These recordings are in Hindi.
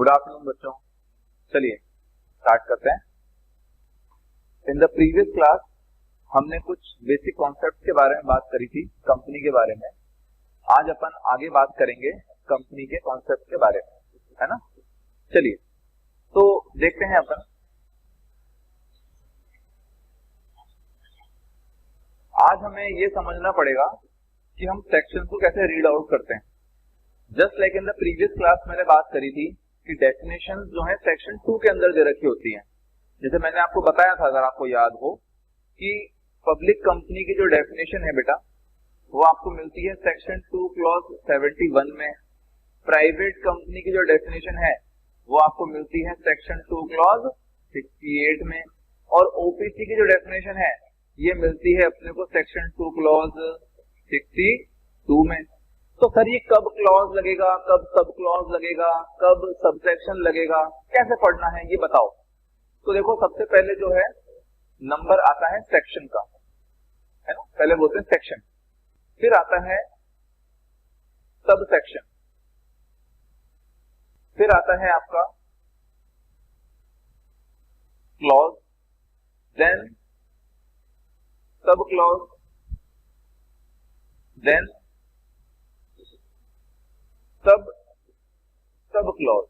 गुड आफ्टरनून बच्चों, चलिए स्टार्ट करते हैं। इन द प्रीवियस क्लास हमने कुछ बेसिक कॉन्सेप्ट के बारे में बात करी थी, कंपनी के बारे में। आज अपन आगे बात करेंगे कंपनी के कॉन्सेप्ट के बारे में, है ना। चलिए तो देखते हैं अपन। आज हमें ये समझना पड़ेगा कि हम सेक्शन को कैसे रीड आउट करते हैं। Just like in the previous class मैंने बात करी थी कि डेफिनेशन जो है सेक्शन 2 के अंदर दे रखी होती हैं। जैसे मैंने आपको बताया था, अगर आपको याद हो, कि पब्लिक कंपनी की जो डेफिनेशन है बेटा वो आपको मिलती है सेक्शन 2 क्लॉज 71 में। प्राइवेट कंपनी की जो डेफिनेशन है वो आपको मिलती है सेक्शन 2 क्लॉज 68 में। और ओपीसी की जो डेफिनेशन है ये मिलती है अपने को सेक्शन 2 क्लॉज 62 में। तो सर ये कब क्लॉज लगेगा, कब सब क्लॉज लगेगा, कब सबसेक्शन लगेगा, कैसे पढ़ना है ये बताओ। तो देखो, सबसे पहले जो है नंबर आता है सेक्शन का, है ना, पहले बोलते हैं सेक्शन, फिर आता है सब सेक्शन, फिर आता है आपका clause, then sub clause, then sub clause,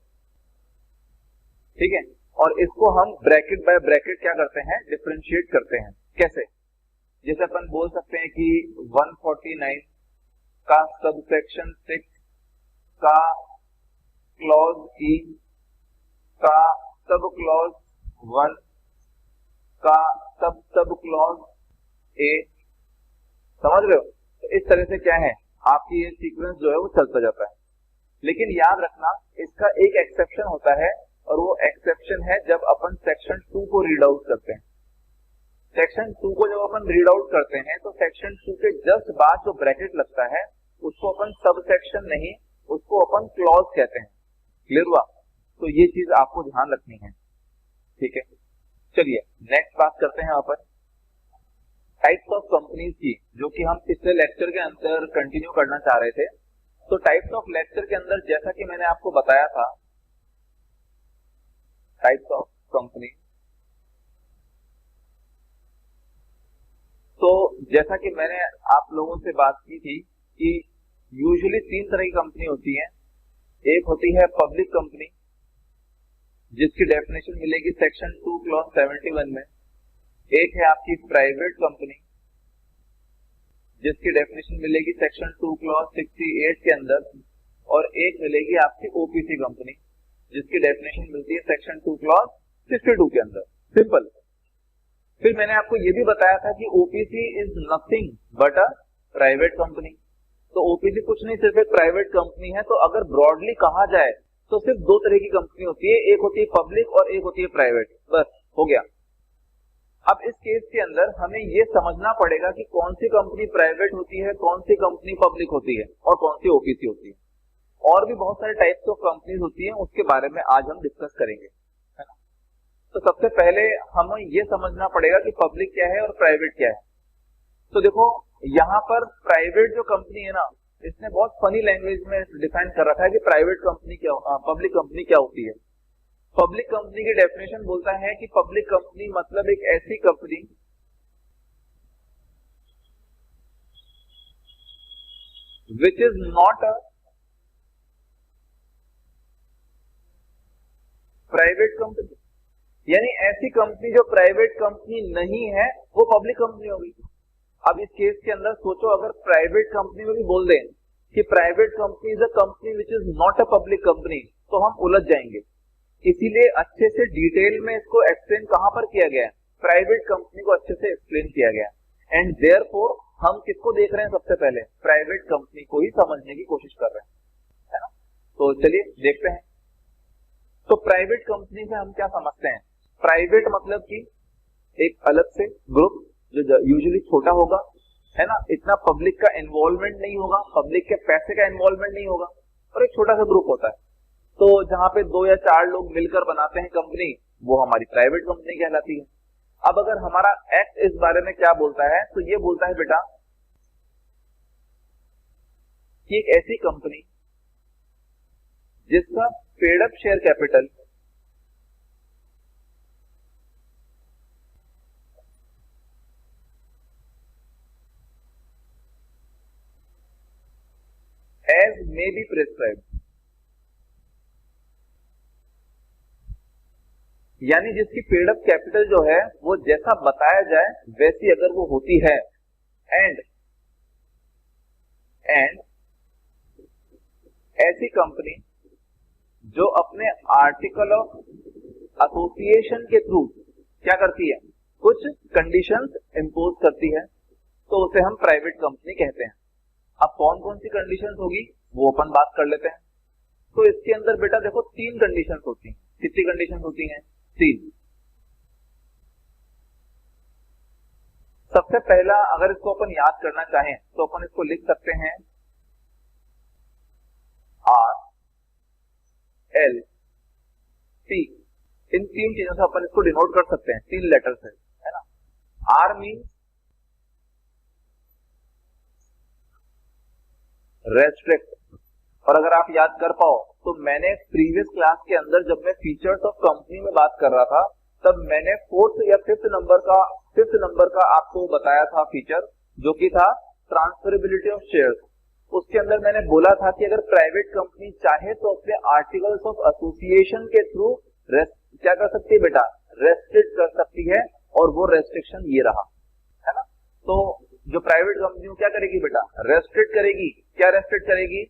ठीक है। और इसको हम ब्रैकेट बाय ब्रैकेट क्या करते हैं, डिफरेंशिएट करते हैं। कैसे? जैसे अपन बोल सकते हैं कि 149 का सबसेक्शन 6 का क्लॉज ई का सब क्लॉज 1 का सब क्लॉज ए, समझ रहे हो। तो इस तरह से क्या है, आपकी ये सीक्वेंस जो है वो चलता जाता है। लेकिन याद रखना, इसका एक एक्सेप्शन होता है, और वो एक्सेप्शन है जब अपन सेक्शन 2 को रीड आउट करते हैं। सेक्शन 2 को जब अपन रीड आउट करते हैं तो सेक्शन 2 के जस्ट बाद जो ब्रैकेट लगता है उसको अपन सब सेक्शन नहीं, उसको अपन क्लॉज कहते हैं। क्लियर हुआ? तो ये चीज आपको ध्यान रखनी है, ठीक है। चलिए नेक्स्ट बात करते हैं अपन टाइप्स ऑफ कंपनीज की, जो कि हम पिछले लेक्चर के अंदर कंटिन्यू करना चाह रहे थे। तो टाइप्स ऑफ लेक्चर के अंदर जैसा कि मैंने आपको बताया था, टाइप्स ऑफ कंपनी, तो जैसा कि मैंने आप लोगों से बात की थी कि यूजुअली 3 तरह की कंपनी होती है। एक होती है पब्लिक कंपनी, जिसकी डेफिनेशन मिलेगी सेक्शन 2 क्लॉज 71 में। एक है आपकी प्राइवेट कंपनी, जिसकी डेफिनेशन मिलेगी सेक्शन 2 क्लॉज 68 के अंदर। और एक मिलेगी आपकी ओपीसी कंपनी, जिसकी डेफिनेशन मिलती है सेक्शन 2 क्लॉज 62 के अंदर। सिंपल। फिर मैंने आपको ये भी बताया था कि OPC is nothing but a private company. तो ओपीसी कुछ नहीं, सिर्फ एक प्राइवेट कंपनी है। तो अगर ब्रॉडली कहा जाए तो सिर्फ 2 तरह की कंपनी होती है, एक होती है पब्लिक और एक होती है प्राइवेट। बस हो गया। अब इस केस के अंदर हमें ये समझना पड़ेगा कि कौन सी कंपनी प्राइवेट होती है, कौन सी कंपनी पब्लिक होती है और कौन सी ओपीसी होती है। और भी बहुत सारे टाइप्स ऑफ कंपनीज होती हैं, उसके बारे में आज हम डिस्कस करेंगे, है ना। तो सबसे पहले हमें ये समझना पड़ेगा कि पब्लिक क्या है और प्राइवेट क्या है। तो देखो, यहाँ पर प्राइवेट जो कंपनी है ना, इसने बहुत फनी लैंग्वेज में डिफाइन कर रखा है कि प्राइवेट कंपनी क्या, पब्लिक कंपनी क्या होती है। पब्लिक कंपनी की डेफिनेशन बोलता है कि पब्लिक कंपनी मतलब एक ऐसी company which is not a private company, यानी ऐसी कंपनी जो प्राइवेट कंपनी नहीं है वो पब्लिक कंपनी होगी। अब इस केस के अंदर सोचो, अगर प्राइवेट कंपनी में भी बोल दें कि private company is a company which is not a public company, तो हम उलझ जाएंगे। इसीलिए अच्छे से डिटेल में इसको एक्सप्लेन कहां पर किया गया है, प्राइवेट कंपनी को अच्छे से एक्सप्लेन किया गया है। एंड देयरफॉर हम किसको देख रहे हैं, सबसे पहले प्राइवेट कंपनी को ही समझने की कोशिश कर रहे हैं, है ना। तो चलिए देखते हैं। तो प्राइवेट कंपनी से हम क्या समझते हैं। प्राइवेट मतलब कि एक अलग से ग्रुप जो यूजुअली छोटा होगा, है ना, इतना पब्लिक का इन्वॉल्वमेंट नहीं होगा, पब्लिक के पैसे का इन्वॉल्वमेंट नहीं होगा, और एक छोटा सा ग्रुप होता है। तो जहां पे 2 या 4 लोग मिलकर बनाते हैं कंपनी, वो हमारी प्राइवेट कंपनी कहलाती है। अब अगर हमारा एक्ट इस बारे में क्या बोलता है, तो ये बोलता है बेटा कि एक ऐसी कंपनी जिसका paid up share capital as may be prescribed, यानी जिसकी पेड अप कैपिटल जो है वो जैसा बताया जाए वैसी अगर वो होती है, एंड ऐसी कंपनी जो अपने आर्टिकल ऑफ एसोसिएशन के थ्रू क्या करती है, कुछ कंडीशंस इंपोज करती है, तो उसे हम प्राइवेट कंपनी कहते हैं। अब कौन कौन सी कंडीशंस होगी वो अपन बात कर लेते हैं। तो इसके अंदर बेटा देखो 3 कंडीशंस होती हैं। कितनी कंडीशंस होती हैं? 3। सबसे पहला अगर इसको अपन याद करना चाहें तो अपन इसको लिख सकते हैं RLP। इन 3 चीजों से अपन इसको डिनोट कर सकते हैं, 3 लेटर से, है ना। R मीन्स रेस्ट्रिक्ट, और अगर आप याद कर पाओ तो मैंने प्रीवियस क्लास के अंदर जब मैं फीचर्स ऑफ कंपनी में बात कर रहा था तब मैंने 4th या 5th नंबर का आपको बताया था फीचर, जो कि था ट्रांसफरेबिलिटी ऑफ शेयर्स। उसके अंदर मैंने बोला था कि अगर प्राइवेट कंपनी चाहे तो अपने आर्टिकल्स ऑफ एसोसिएशन के थ्रू क्या कर सकती है बेटा, रेस्ट्रिक्ट कर सकती है, और वो रेस्ट्रिक्शन ये रहा, है ना। तो जो प्राइवेट कंपनी क्या करेगी बेटा, रेस्ट्रिक्ट करेगी। क्या रेस्ट्रिक्ट करेगी?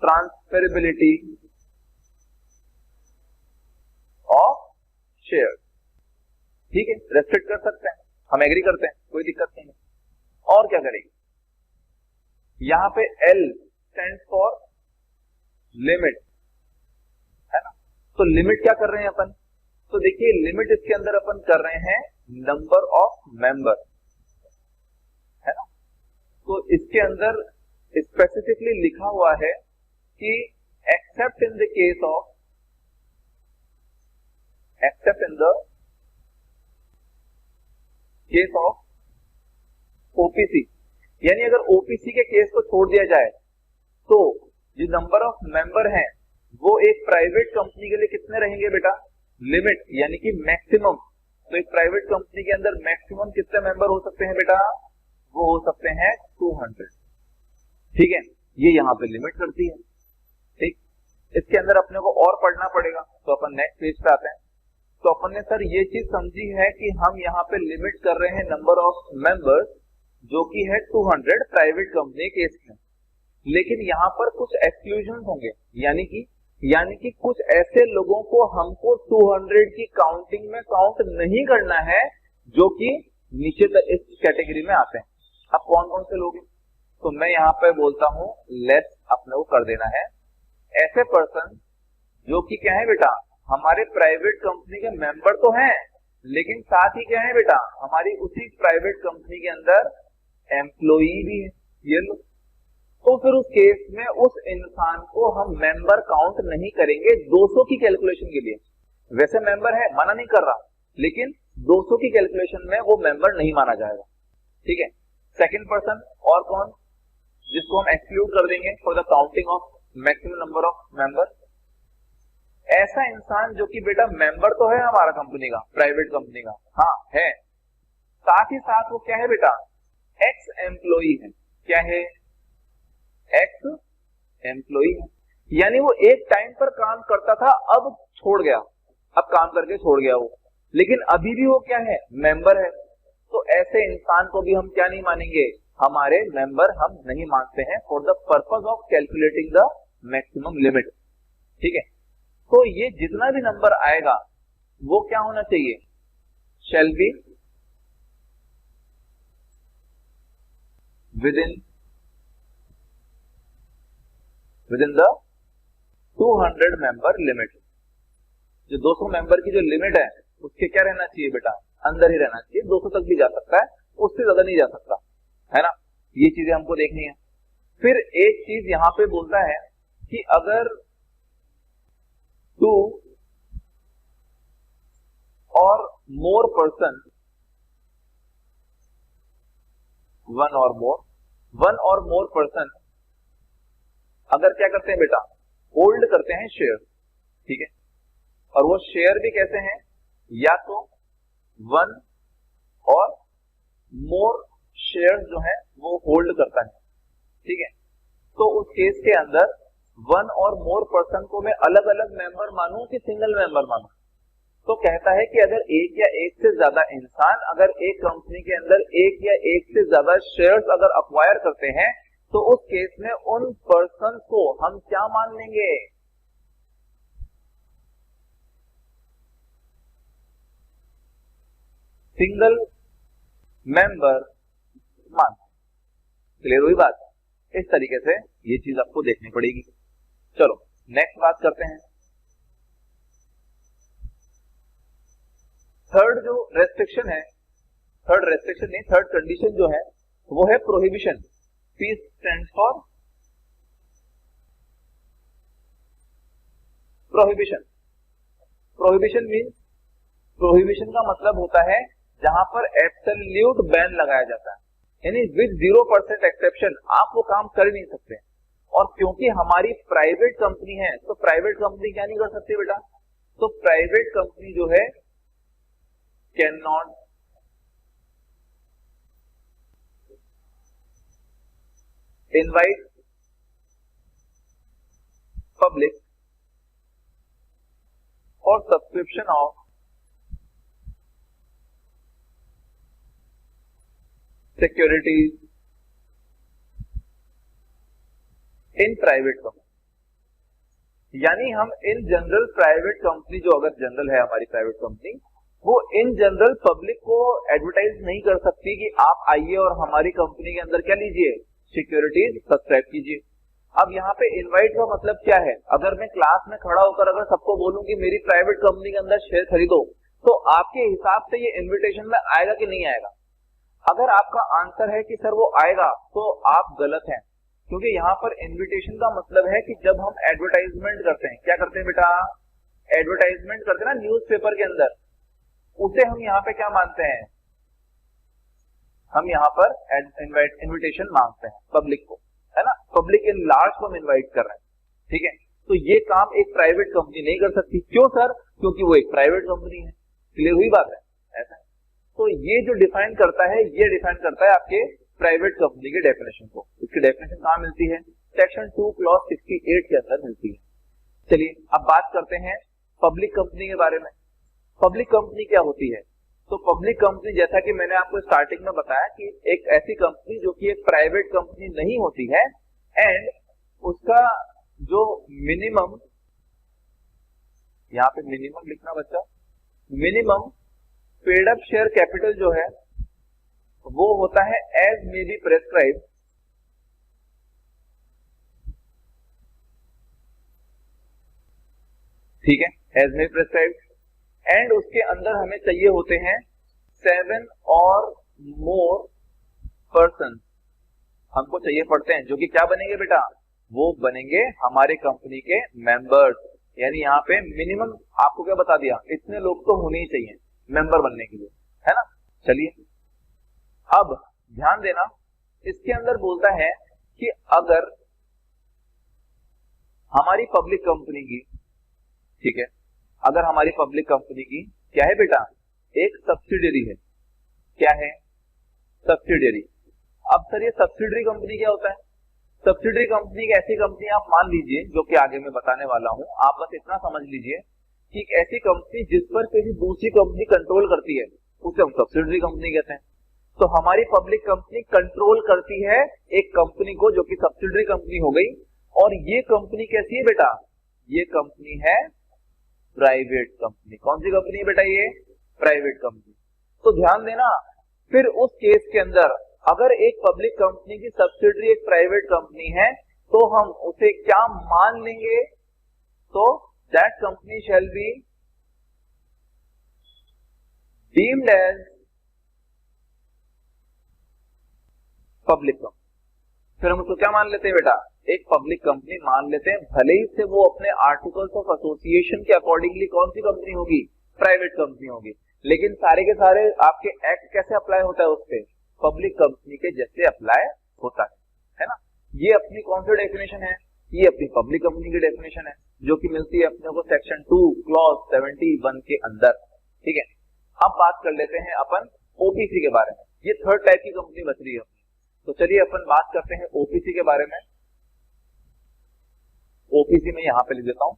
Transferability of share. ठीक है, रेस्ट्रिक्ट कर सकते हैं, हम एग्री करते हैं, कोई दिक्कत नहीं है। और क्या करेगी? यहां पे L स्टैंड्स फॉर लिमिट, है ना। तो लिमिट क्या कर रहे हैं अपन? तो देखिए लिमिट इसके अंदर अपन कर रहे हैं नंबर ऑफ मेंबर, है ना। तो इसके अंदर स्पेसिफिकली लिखा हुआ है कि accept in the case of OPC, यानी अगर ओपीसी के केस को छोड़ दिया जाए तो जो नंबर ऑफ मेंबर हैं वो एक प्राइवेट कंपनी के लिए कितने रहेंगे बेटा? लिमिट, यानी कि मैक्सिमम। तो एक प्राइवेट कंपनी के अंदर मैक्सिमम कितने मेंबर हो सकते हैं बेटा? वो हो सकते हैं 200। ठीक है, ये यहां पे लिमिट करती है। ठीक, इसके अंदर अपने को और पढ़ना पड़ेगा, तो अपन नेक्स्ट पेज पे आते हैं। तो अपन ने सर ये चीज समझी है कि हम यहाँ पे लिमिट कर रहे हैं नंबर ऑफ मेंबर्स, जो कि है 200 प्राइवेट कंपनी केस में, लेकिन यहाँ पर कुछ एक्सक्लूजन होंगे, यानी कि कुछ ऐसे लोगों को हमको 200 की काउंटिंग में काउंट नहीं करना है, जो कि नीचे इस कैटेगरी में आते हैं। अब कौन कौन से लोग हैं? तो मैं यहाँ पे बोलता हूँ लेस अपने को कर देना है ऐसे पर्सन जो कि क्या है बेटा, हमारे प्राइवेट कंपनी के मेंबर तो हैं, लेकिन साथ ही क्या है बेटा, हमारी उसी प्राइवेट कंपनी के अंदर एम्प्लॉई भी है। ये लो, तो फिर उस केस में उस इंसान को हम मेंबर काउंट नहीं करेंगे 200 की कैलकुलेशन के लिए। वैसे मेंबर है, मना नहीं कर रहा, लेकिन 200 की कैलकुलेशन में वो मेंबर नहीं माना जाएगा। ठीक है, सेकंड पर्सन और कौन, जिसको हम एक्सक्लूड कर देंगे for the counting of maximum number of member, ऐसा इंसान जो कि बेटा मेंबर तो है हमारा कंपनी का, प्राइवेट कंपनी का, हाँ है, साथ ही साथ वो क्या है बेटा, एक्स एम्प्लॉई है। क्या है? एक्स एम्प्लॉई है, यानी वो एक टाइम पर काम करता था, अब छोड़ गया, अब काम करके छोड़ गया वो, लेकिन अभी भी वो क्या है, मेंबर है। तो ऐसे इंसान को भी हम क्या नहीं मानेंगे, हमारे मेंबर हम नहीं मानते हैं for the purpose of calculating the maximum limit. ठीक है, तो ये जितना भी नंबर आएगा वो क्या होना चाहिए, shall be within the 200 member limit. जो 200 मेंबर की जो लिमिट है उसके क्या रहना चाहिए बेटा, अंदर ही रहना चाहिए। 200 तक भी जा सकता है, उससे ज्यादा नहीं जा सकता, है ना। ये चीजें हमको देखनी है। फिर एक चीज यहां पे बोलता है कि अगर 2 और मोर पर्सन, 1 और मोर, वन और मोर पर्सन अगर क्या करते हैं बेटा, होल्ड करते हैं शेयर, ठीक है, और वो शेयर भी कैसे हैं, या तो वन और मोर शेयर्स जो है वो होल्ड करता है, ठीक है। तो उस केस के अंदर वन और मोर पर्सन को मैं अलग अलग मेंबर मानूं कि सिंगल मेंबर मानूं? तो कहता है कि अगर एक या एक से ज्यादा इंसान अगर एक कंपनी के अंदर एक या एक से ज्यादा शेयर्स अगर अक्वायर करते हैं तो उस केस में उन पर्सन को हम क्या मान लेंगे, सिंगल मेंबर मान। क्लियर हुई बात? इस तरीके से ये चीज आपको देखनी पड़ेगी। चलो नेक्स्ट बात करते हैं। थर्ड जो रेस्ट्रिक्शन है, थर्ड रेस्ट्रिक्शन नहीं, थर्ड कंडीशन जो है वो है prohibition. P stands for prohibition. Prohibition means, prohibition का मतलब होता है जहां पर एब्सोल्यूट बैन लगाया जाता है, यानी विद 0% एक्सेप्शन आप वो काम कर नहीं सकते। और क्योंकि हमारी प्राइवेट कंपनी है तो प्राइवेट कंपनी क्या नहीं कर सकती बेटा, तो प्राइवेट कंपनी जो है कैन नॉट इनवाइट पब्लिक और subscription of securities in private company. यानी हम इन जनरल प्राइवेट कंपनी जो अगर जनरल है हमारी प्राइवेट कंपनी, वो इन जनरल पब्लिक को एडवर्टाइज नहीं कर सकती कि आप आइए और हमारी कंपनी के अंदर क्या लीजिए, सिक्योरिटीज सब्सक्राइब कीजिए। अब यहाँ पे इनवाइट का मतलब क्या है, अगर मैं क्लास में खड़ा होकर अगर सबको बोलूं कि मेरी प्राइवेट कंपनी के अंदर शेयर खरीदो, तो आपके हिसाब से ये इन्विटेशन में आएगा कि नहीं आएगा? अगर आपका आंसर है कि सर वो आएगा, तो आप गलत हैं, क्योंकि यहाँ पर इन्विटेशन का मतलब है कि जब हम एडवर्टाइजमेंट करते हैं, क्या करते हैं बेटा, एडवर्टाइजमेंट करते हैं ना न्यूज़पेपर के अंदर, उसे हम यहाँ पे क्या मानते हैं, हम यहाँ पर इन्विटेशन मांगते हैं पब्लिक को, है ना, पब्लिक इन लार्ज को हम इन्वाइट कर रहे हैं, ठीक है। तो ये काम एक प्राइवेट कंपनी नहीं कर सकती। क्यों सर? क्योंकि वो एक प्राइवेट कंपनी है। क्लियर हुई बात है? ऐसा है। तो ये जो डिफाइन करता है, ये डिफाइन करता है आपके प्राइवेट कंपनी के डेफिनेशन को। इसकी डेफिनेशन कहाँ मिलती है? सेक्शन 2 क्लॉज 68 के अंदर मिलती है। चलिए अब बात करते हैं पब्लिक कंपनी के बारे में। पब्लिक कंपनी क्या होती है? तो पब्लिक कंपनी, जैसा कि मैंने आपको स्टार्टिंग में बताया, कि एक ऐसी कंपनी जो कि एक प्राइवेट कंपनी नहीं होती है एंड उसका जो मिनिमम, यहाँ पे मिनिमम लिखना बच्चा, minimum paid up share capital जो है वो होता है एज मे बी प्रेस्क्राइब, ठीक है, एज मे प्रेस्क्राइब, एंड उसके अंदर हमें चाहिए होते हैं 7 और मोर पर्सन, हमको चाहिए पड़ते हैं, जो कि क्या बनेंगे बेटा, वो बनेंगे हमारे कंपनी के मेंबर्स। यानी यहाँ पे मिनिमम आपको क्या बता दिया, इतने लोग तो होने ही चाहिए मेंबर बनने के लिए, है ना। चलिए अब ध्यान देना, इसके अंदर बोलता है कि अगर हमारी पब्लिक कंपनी की, ठीक है, अगर हमारी पब्लिक कंपनी की क्या है बेटा, एक सब्सिडियरी है। क्या है? सब्सिडियरी। अब सर ये सब्सिडियरी कंपनी क्या होता है? सब्सिडियरी कंपनी एक ऐसी कंपनी आप मान लीजिए, जो कि आगे मैं बताने वाला हूं, आप बस इतना समझ लीजिए कि एक ऐसी कंपनी जिस पर किसी दूसरी कंपनी कंट्रोल करती है, उसे हम सब्सिडियरी कंपनी कहते हैं। तो हमारी पब्लिक कंपनी कंट्रोल करती है एक कंपनी को, जो कि सब्सिडियरी कंपनी हो गई, और ये कंपनी कैसी है बेटा, ये कंपनी है प्राइवेट कंपनी। कौन सी कंपनी है बेटा? ये प्राइवेट कंपनी। तो ध्यान देना, फिर उस केस के अंदर अगर एक पब्लिक कंपनी की सब्सिडियरी एक प्राइवेट कंपनी है, तो हम उसे क्या मान लेंगे, तो that company shall be deemed as public company. फिर हम उसको क्या मान लेते हैं बेटा, एक पब्लिक कंपनी मान लेते हैं, भले ही से वो अपने आर्टिकल्स ऑफ एसोसिएशन के अकॉर्डिंगली कौन सी कंपनी होगी, प्राइवेट कंपनी होगी, लेकिन सारे के सारे आपके एक्ट कैसे अप्लाई होता है, उस पे पब्लिक कंपनी के जैसे अप्लाई होता है। ये अपनी कौन सी डेफिनेशन है, ये अपनी पब्लिक कंपनी की डेफिनेशन है जो कि मिलती है अपने को सेक्शन 2 क्लॉज 71 के अंदर। ठीक है, अब बात कर लेते हैं अपन ओपीसी के बारे में। ये थर्ड टाइप की कंपनी बच रही है अपनी, तो चलिए अपन बात करते हैं ओपीसी के बारे में। ओपीसी में यहां पे लिख देता हूं।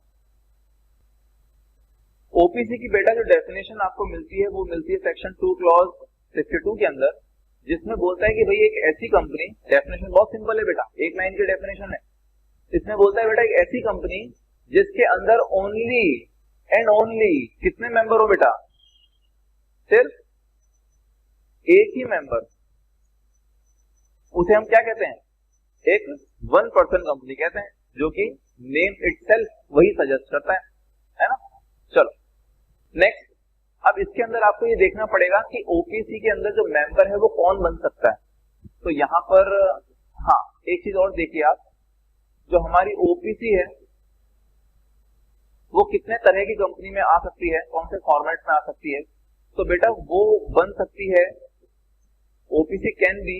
ओपीसी की बेटा जो डेफिनेशन आपको मिलती है वो मिलती है सेक्शन 2 क्लॉज 62 के अंदर, जिसमें बोलता है कि भाई एक ऐसी कंपनी, डेफिनेशन बहुत सिंपल है बेटा, एक लाइन की डेफिनेशन है। इसमें बोलता है बेटा एक ऐसी कंपनी जिसके अंदर ओनली एंड ओनली कितने मेंबर हो बेटा, सिर्फ एक ही मेंबर, उसे हम क्या कहते हैं, एक 1 पर्सन कंपनी कहते हैं, जो कि नेम इटसेल्फ वही सजेस्ट करता है ना। चलो नेक्स्ट, अब इसके अंदर आपको ये देखना पड़ेगा कि ओपीसी के अंदर जो मेंबर है वो कौन बन सकता है। तो यहां पर हाँ एक चीज और देखिए आप, जो हमारी ओपीसी है वो कितने तरह की कंपनी में आ सकती है, कौन से फॉर्मेट में आ सकती है। तो बेटा वो बन सकती है, OPC can be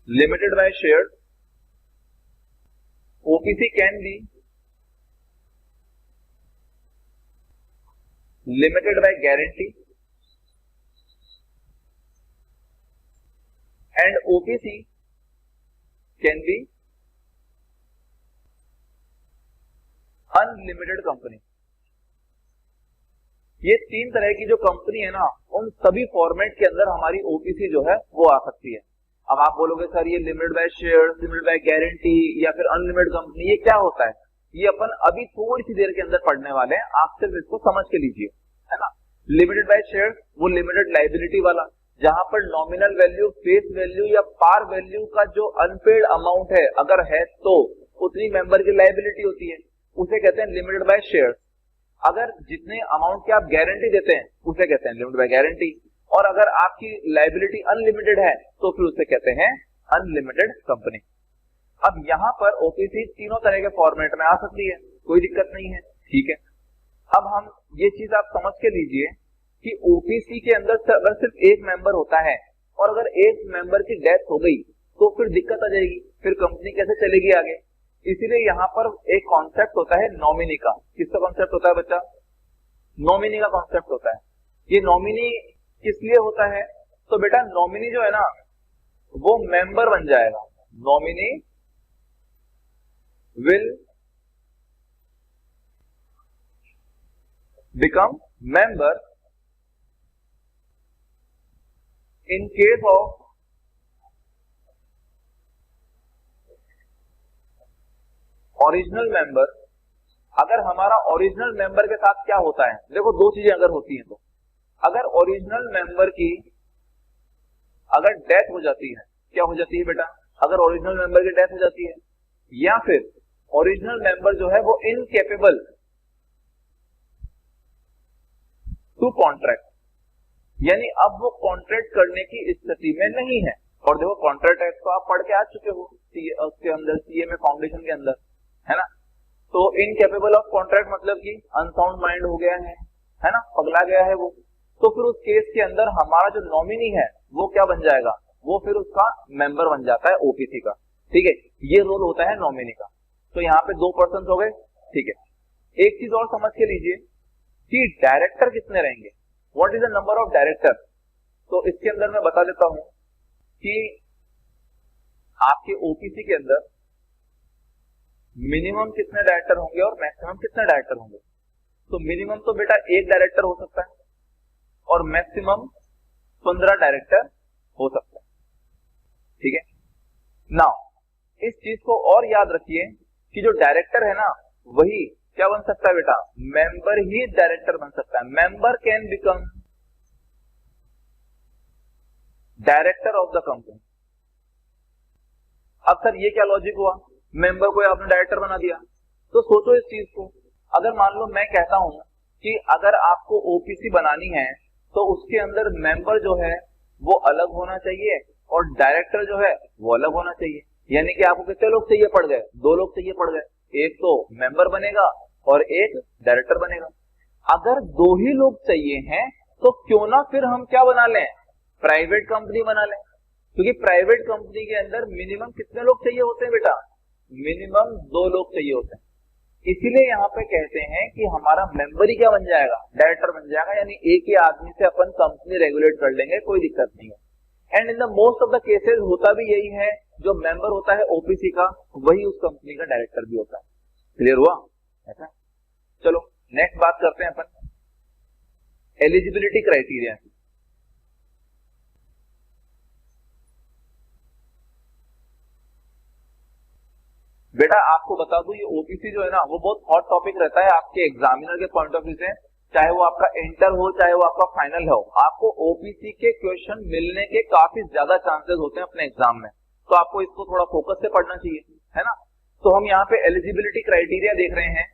limited by share, OPC can be limited by guarantee, and OPC can be unlimited company. ये तीन तरह की जो कंपनी है ना, उन सभी फॉर्मेट के अंदर हमारी ओपीसी जो है वो आ सकती है। अब आप बोलोगे सर ये limited by share, limited by guarantee या फिर अनलिमिटेड कंपनी, ये क्या होता है, ये अपन अभी थोड़ी सी देर के अंदर पढ़ने वाले हैं, आप सिर्फ इसको समझ के लीजिए, है ना। लिमिटेड बाय शेयर वो लिमिटेड लाइबिलिटी वाला, जहां पर नॉमिनल वैल्यू, फेस वैल्यू या पार वैल्यू का जो अनपेड अमाउंट है अगर है तो उतनी मेंबर की लाइबिलिटी होती है, उसे कहते हैं लिमिटेड बाय शेयर। अगर जितने अमाउंट की आप गारंटी देते हैं उसे कहते हैं लिमिटेड बाय गारंटी, और अगर आपकी लाइबिलिटी अनलिमिटेड है तो फिर उसे कहते हैं अनलिमिटेड कंपनी। अब यहां पर ओपीसी तीनों तरह के फॉर्मेट में आ सकती है, कोई दिक्कत नहीं है, ठीक है। अब हम ये चीज आप समझ के लीजिए कि ओपीसी के अंदर अगर सिर्फ एक मेंबर होता है और अगर एक मेंबर की डेथ हो गई तो फिर दिक्कत आ जाएगी, फिर कंपनी कैसे चलेगी आगे। इसीलिए यहां पर एक कॉन्सेप्ट होता है नॉमिनी का। किसका कॉन्सेप्ट होता है बच्चा, नॉमिनी का कॉन्सेप्ट होता है। ये नॉमिनी किस लिए होता है, तो बेटा नॉमिनी जो है ना वो मेंबर बन जाएगा, nominee will become member in case of original member. अगर हमारा ओरिजिनल मेंबर के साथ क्या होता है, देखो दो चीजें अगर होती हैं, तो अगर ओरिजिनल मेंबर की अगर डेथ हो जाती है, क्या हो जाती है बेटा, अगर ओरिजिनल मेंबर की डेथ हो जाती है, या फिर ओरिजिनल मेंबर जो है वो इनकेपेबल टू कॉन्ट्रैक्ट, यानी अब वो कॉन्ट्रैक्ट करने की स्थिति में नहीं है। और देखो कॉन्ट्रैक्ट एक्ट तो आप पढ़ के आ चुके हो उसके अंदर, सीए में फाउंडेशन के अंदर, है ना। तो इनकेपेबल ऑफ कॉन्ट्रैक्ट मतलब कि अनसाउंड माइंड हो गया है ना, पगला गया है वो। तो फिर उस केस के अंदर हमारा जो नॉमिनी है वो क्या बन जाएगा, वो फिर उसका मेंबर बन जाता है ओपीसी का, ठीक है। ये रोल होता है नॉमिनी का। तो यहाँ पे 2 पर्सन हो गए, ठीक है। एक चीज और समझ के लीजिए कि डायरेक्टर कितने रहेंगे, what is the number of director. तो इसके अंदर मैं बता देता हूं कि आपके ओपीसी के अंदर मिनिमम कितने डायरेक्टर होंगे और मैक्सिमम कितने डायरेक्टर होंगे। तो मिनिमम तो बेटा 1 डायरेक्टर हो सकता है और मैक्सिमम 15 डायरेक्टर हो सकता है, ठीक है। नाउ इस चीज को और याद रखिए कि जो डायरेक्टर है ना वही क्या बन सकता है बेटा, मेंबर ही डायरेक्टर बन सकता है। Member can become director of the company. अब सर ये क्या लॉजिक हुआ, मेंबर को आपने डायरेक्टर बना दिया। तो सोचो इस चीज को, अगर मान लो मैं कहता हूं कि अगर आपको ओपीसी बनानी है तो उसके अंदर मेंबर जो है वो अलग होना चाहिए और डायरेक्टर जो है वो अलग होना चाहिए। यानी कि आपको कितने लोग चाहिए पड़ गए, 2 लोग चाहिए पड़ गए, एक तो मेंबर बनेगा और एक डायरेक्टर बनेगा। अगर 2 ही लोग चाहिए हैं तो क्यों ना फिर हम क्या बना लें, प्राइवेट कंपनी बना लें, क्योंकि प्राइवेट कंपनी के अंदर मिनिमम कितने लोग चाहिए होते हैं बेटा, मिनिमम 2 लोग चाहिए होते हैं। इसीलिए यहाँ पे कहते हैं कि हमारा मेंबर ही क्या बन जाएगा, डायरेक्टर बन जाएगा, यानी एक ही आदमी से अपन कंपनी रेगुलेट कर लेंगे, कोई दिक्कत नहीं है। And in the most of the cases होता भी यही है, जो मेंबर होता है ओपीसी का वही उस कंपनी का डायरेक्टर भी होता है। क्लियर हुआ ऐसा? चलो नेक्स्ट बात करते हैं अपन एलिजिबिलिटी क्राइटेरिया। बेटा आपको बता दूं, ये ओबीसी जो है ना वो बहुत हॉट टॉपिक रहता है आपके एग्जामिनर के पॉइंट ऑफ व्यू से, चाहे वो आपका इंटर हो चाहे वो आपका फाइनल हो, आपको ओबीसी के क्वेश्चन मिलने के काफी ज्यादा चांसेस होते हैं अपने एग्जाम में, तो आपको इसको थोड़ा फोकस से पढ़ना चाहिए, है ना। तो हम यहाँ पे एलिजिबिलिटी क्राइटेरिया देख रहे हैं।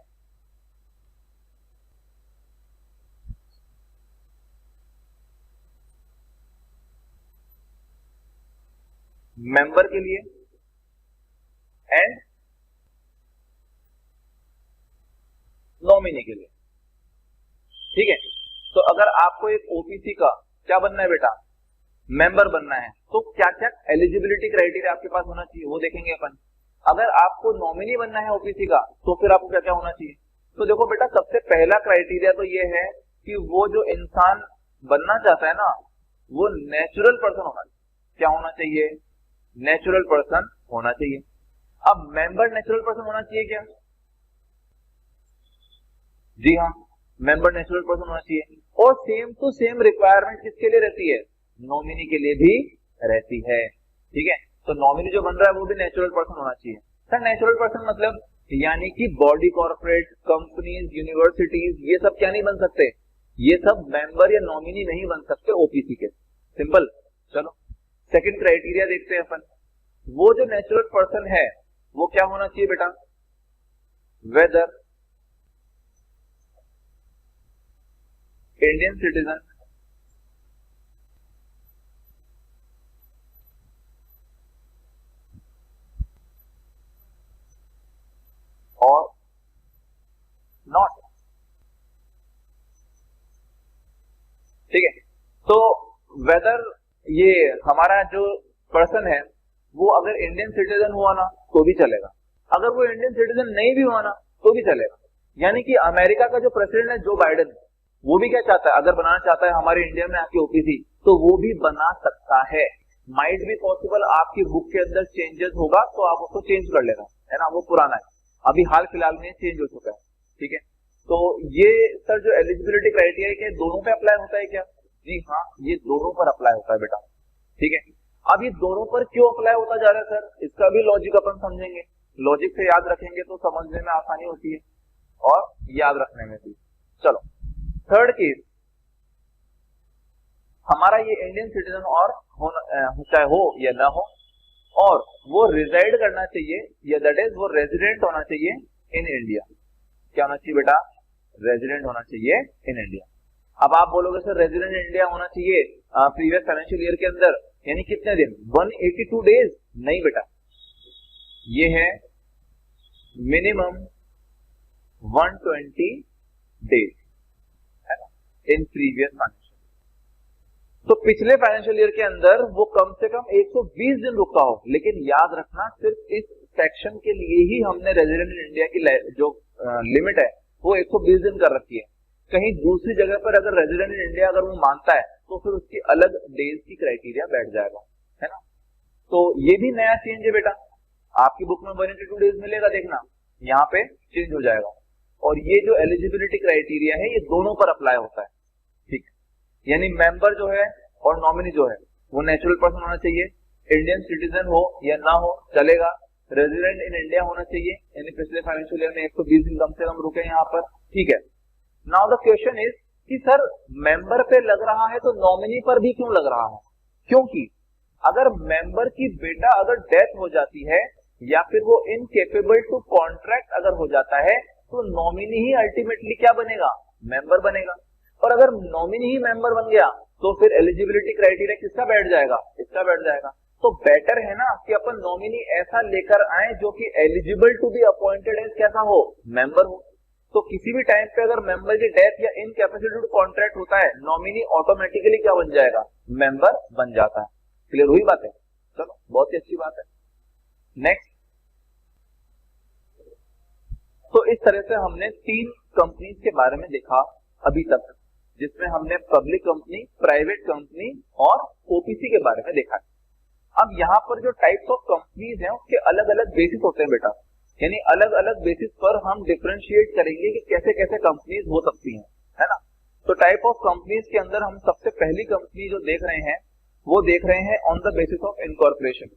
मेंबर के लिए एंड नॉमिनी के लिए, ठीक है। तो अगर आपको एक ओपीसी का क्या बनना है बेटा, मेंबर बनना है, तो क्या क्या एलिजिबिलिटी क्राइटेरिया आपके पास होना चाहिए वो देखेंगे अपन। अगर आपको नॉमिनी बनना है ओपीसी का तो फिर आपको क्या क्या होना चाहिए। तो देखो बेटा सबसे पहला क्राइटेरिया तो ये है कि वो जो इंसान बनना चाहता है ना वो नेचुरल पर्सन होना चाहिए। क्या होना चाहिए, नेचुरल पर्सन होना चाहिए। अब मेंबर नेचुरल पर्सन होना चाहिए क्या, जी हाँ, मेंबर नेचुरल पर्सन होना चाहिए। और सेम टू सेम रिक्वायरमेंट किसके लिए रहती है, नॉमिनी के लिए भी रहती है, ठीक है। तो नॉमिनी जो बन रहा है वो भी नेचुरल पर्सन होना चाहिए। सर नेचुरल पर्सन मतलब यानी कि बॉडी कॉर्पोरेट, कंपनीज, यूनिवर्सिटीज, ये सब क्या नहीं बन सकते, ये सब मेंबर या नॉमिनी नहीं बन सकते ओपीसी के, सिंपल। चलो सेकंड क्राइटेरिया देखते हैं अपन। वो जो नेचुरल पर्सन है वो क्या होना चाहिए बेटा, वेदर इंडियन सिटीजन और नॉट, ठीक है। तो वेदर ये हमारा जो पर्सन है वो अगर इंडियन सिटीजन हुआ ना तो भी चलेगा, अगर वो इंडियन सिटीजन नहीं भी हुआ ना तो भी चलेगा। यानी कि अमेरिका का जो प्रेसिडेंट है जो बाइडेन, वो भी क्या चाहता है, अगर बनाना चाहता है हमारे इंडिया में आके ओपीसी तो वो भी बना सकता है। माइट भी पॉसिबल आपकी बुक के अंदर चेंजेस होगा तो आप उसको चेंज कर लेना, है ना, वो पुराना है, अभी हाल फिलहाल में चेंज हो चुका है, ठीक है। तो ये सर जो एलिजिबिलिटी क्राइटेरिया है दोनों पे अप्लाई होता है क्या, जी हाँ ये दोनों पर अप्लाई होता है बेटा, ठीक है। अब ये दोनों पर क्यों अप्लाई होता जा रहा है सर, इसका भी लॉजिक अपन समझेंगे, लॉजिक से याद रखेंगे तो समझने में आसानी होती है और याद रखने में भी। चलो थर्ड केस, हमारा ये इंडियन सिटीजन और चाहे हो या ना हो, और वो रिजाइड करना चाहिए या दैट इज वो रेजिडेंट होना चाहिए इन इंडिया। क्या होना चाहिए बेटा, रेजिडेंट होना चाहिए इन इंडिया। अब आप बोलोगे सर रेजिडेंट इंडिया होना चाहिए प्रीवियस फाइनेंशियल ईयर के अंदर, यानी कितने दिन, 182 डेज, नहीं बेटा, ये है minimum 120 days in previous financial. तो पिछले फाइनेंशियल ईयर के अंदर वो कम से कम 120 दिन रुका हो, लेकिन याद रखना सिर्फ इस सेक्शन के लिए ही हमने रेजिडेंट इन इंडिया की जो लिमिट है वो 120 दिन कर रखी है। कहीं दूसरी जगह पर अगर रेजिडेंट इन इंडिया अगर वो मानता है तो फिर उसकी अलग डेज की क्राइटेरिया बैठ जाएगा, है ना। तो ये भी नया चेंज है बेटा, आपकी बुक में 182 डेज मिलेगा, देखना यहाँ पे चेंज हो जाएगा। और ये जो एलिजिबिलिटी क्राइटेरिया है ये दोनों पर अप्लाई होता है, ठीक, यानी मेंबर जो है और नॉमिनी जो है वो नेचुरल पर्सन होना चाहिए, इंडियन सिटीजन हो या ना हो चलेगा, रेजिडेंट इन इंडिया होना चाहिए, यानी पिछले फाइनेंशियल ईयर में 120 दिन कम से कम रुके यहाँ पर, ठीक है। नाउ द क्वेश्चन इज कि सर मेंबर पे लग रहा है तो नॉमिनी पर भी क्यों लग रहा है, क्योंकि अगर मेंबर की बेटा अगर डेथ हो जाती है या फिर वो इनकेपेबल टू कॉन्ट्रैक्ट अगर हो जाता है तो नॉमिनी ही अल्टीमेटली क्या बनेगा, मेंबर बनेगा। और अगर नॉमिनी ही मेंबर बन गया तो फिर एलिजिबिलिटी क्राइटेरिया किसका बैठ जाएगा, इसका बैठ जाएगा। तो बेटर है ना कि अपन नॉमिनी ऐसा लेकर आए जो कि eligible to be appointed as कैसा हो, मेंबर हो। तो किसी भी टाइम पे अगर मेंबर की डेथ या इनकैपेसिटी टू कॉन्ट्रैक्ट होता है, नॉमिनी ऑटोमेटिकली क्या बन जाएगा, मेंबर बन जाता है। क्लियर हुई बात है? चलो बहुत ही अच्छी बात है। नेक्स्ट, तो इस तरह से हमने 3 कंपनीज के बारे में देखा अभी तक, जिसमें हमने पब्लिक कंपनी, प्राइवेट कंपनी और ओपीसी के बारे में देखा। अब यहाँ पर जो टाइप्स ऑफ कंपनीज हैं उसके अलग अलग बेसिस होते हैं बेटा, यानी अलग अलग बेसिस पर हम डिफरेंशिएट करेंगे कि कैसे कैसे कंपनीज हो सकती हैं, है ना। तो टाइप ऑफ कंपनीज के अंदर हम सबसे पहली कंपनी जो देख रहे हैं वो देख रहे हैं on the basis of incorporation.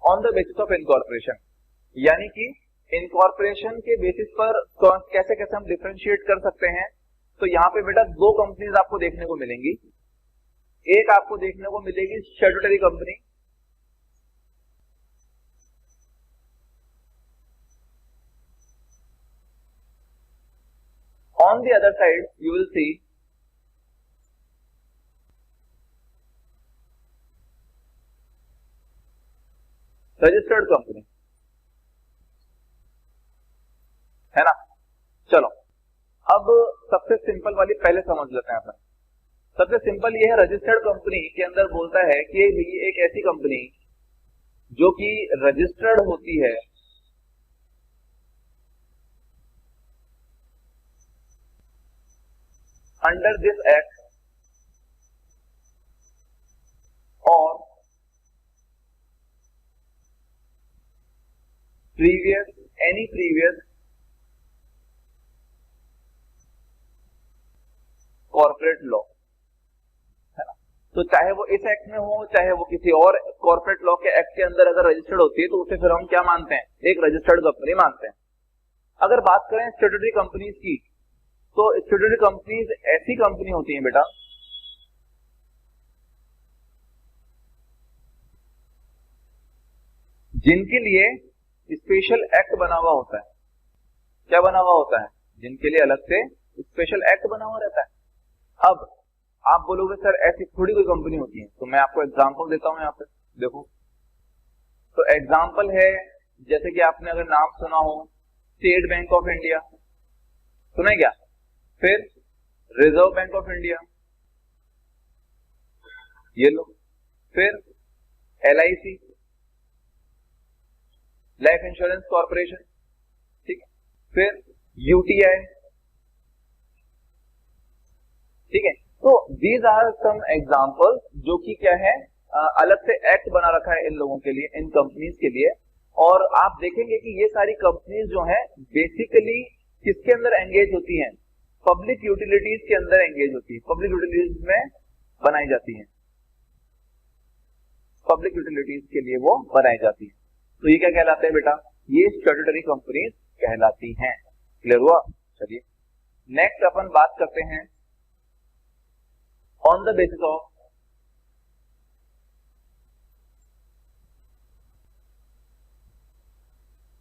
On the basis of incorporation, यानी कि इनकॉर्पोरेशन के बेसिस पर कैसे कैसे हम डिफरेंशिएट कर सकते हैं। तो यहाँ पे बेटा 2 कंपनीज आपको देखने को मिलेंगी। एक आपको देखने को मिलेगी statutory company, on the other side you will see registered company, है ना। चलो अब सबसे सिंपल वाली पहले समझ लेते हैं अपन। सबसे सिंपल ये है, रजिस्टर्ड कंपनी के अंदर बोलता है कि ये एक ऐसी कंपनी जो कि रजिस्टर्ड होती है अंडर दिस एक्ट और एनी प्रीवियस कॉर्पोरेट लॉ, है ना। तो चाहे वो इस एक्ट में हो, चाहे वो किसी और कॉर्पोरेट लॉ के एक्ट के अंदर अगर रजिस्टर्ड होती है तो उसे फिर हम क्या मानते हैं, एक रजिस्टर्ड कंपनी मानते हैं। अगर बात करें स्टैट्यूटरी कंपनीज की, तो स्टैट्यूटरी कंपनीज ऐसी कंपनी होती हैं बेटा जिनके लिए स्पेशल एक्ट बना हुआ होता है। क्या बना हुआ होता है? जिनके लिए अलग से स्पेशल एक्ट बना हुआ रहता है। अब आप बोलोगे सर ऐसी थोड़ी कोई कंपनी होती है, तो मैं आपको एग्जांपल देता हूं यहाँ पे, देखो। तो एग्जांपल है, जैसे कि आपने अगर नाम सुना हो स्टेट बैंक ऑफ इंडिया, सुना है क्या? फिर रिजर्व बैंक ऑफ इंडिया, ये लो। फिर LIC, लाइफ इंश्योरेंस कॉर्पोरेशन, ठीक है। फिर UTI, ठीक है। तो दीज आर सम एग्जांपल्स जो कि क्या है, अलग से एक्ट बना रखा है इन लोगों के लिए, इन कंपनीज के लिए। और आप देखेंगे कि ये सारी कंपनीज जो हैं बेसिकली किसके अंदर एंगेज होती हैं, पब्लिक यूटिलिटीज के अंदर एंगेज होती है, पब्लिक यूटिलिटीज में बनाई जाती है, पब्लिक यूटिलिटीज के लिए वो बनाई जाती है। तो ये क्या कहलाते हैं बेटा, ये स्टैट्यूटरी कंपनीज कहलाती हैं। क्लियर हुआ? चलिए नेक्स्ट अपन बात करते हैं on the basis of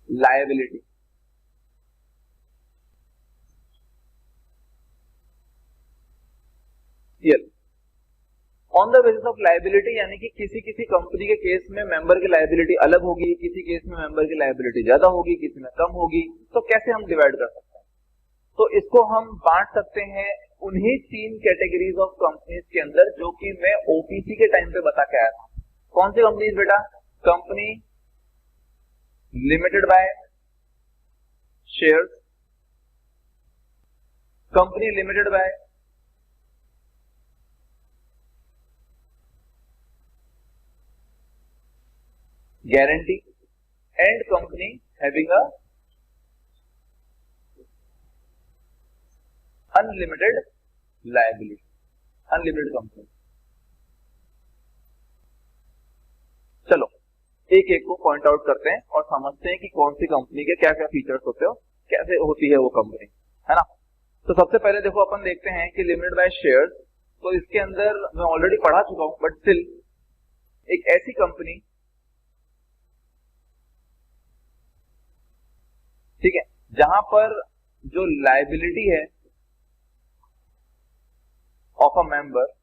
liability. On the basis of liability, यानी कि किसी किसी कंपनी के केस में मेंबर की लायबिलिटी अलग होगी, किसी केस में मेंबर की लायबिलिटी ज्यादा होगी, किसी में कम होगी। तो कैसे हम डिवाइड कर सकते हैं? तो इसको हम बांट सकते हैं उन्हीं 3 कैटेगरीज ऑफ कंपनीज के अंदर जो कि मैं ओपीसी के टाइम पे बता के आया था। कौन सी कंपनीज बेटा? Company limited by shares, company limited by guarantee and company having a unlimited liability, unlimited company. चलो एक एक को पॉइंट आउट करते हैं और समझते हैं कि कौन सी कंपनी के क्या क्या फीचर्स होते हो, कैसे होती है वो कंपनी, है ना। तो सबसे पहले देखो अपन देखते हैं कि लिमिटेड बाय शेयर्स। तो इसके अंदर मैं ऑलरेडी पढ़ा चुका हूं, बट स्टिल एक ऐसी कंपनी, ठीक है, जहां पर जो लायबिलिटी है ऑफ अ मेंबर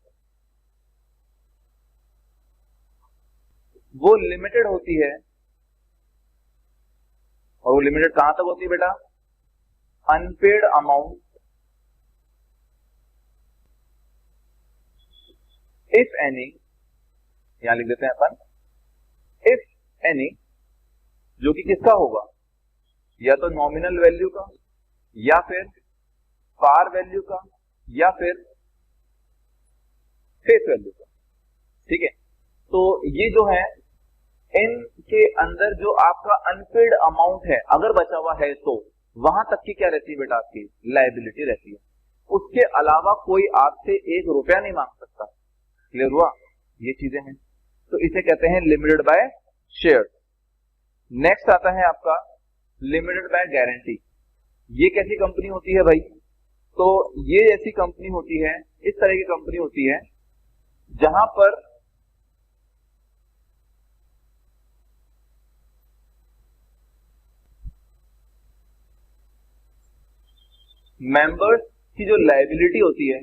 वो लिमिटेड होती है, और वो लिमिटेड कहां तक होती है बेटा? अनपेड अमाउंट इफ एनी, यहां लिख देते हैं अपन, इफ एनी, जो कि किसका होगा? या तो नॉमिनल वैल्यू का, या फिर पार वैल्यू का, या फिर फेस वैल्यू का। ठीक है, तो ये जो है इनके अंदर जो आपका अनपेड अमाउंट है अगर बचा हुआ है तो वहां तक की क्या रहती है बेटा? आपकी लायबिलिटी रहती है। उसके अलावा कोई आपसे 1 रुपया नहीं मांग सकता। क्लियर हुआ? ये चीजें हैं, तो इसे कहते हैं लिमिटेड बाय शेयर। नेक्स्ट आता है आपका लिमिटेड बाय गारंटी। ये कैसी कंपनी होती है भाई? तो ये ऐसी कंपनी होती है, इस तरह की कंपनी होती है जहां पर मेंबर्स की जो लायबिलिटी होती है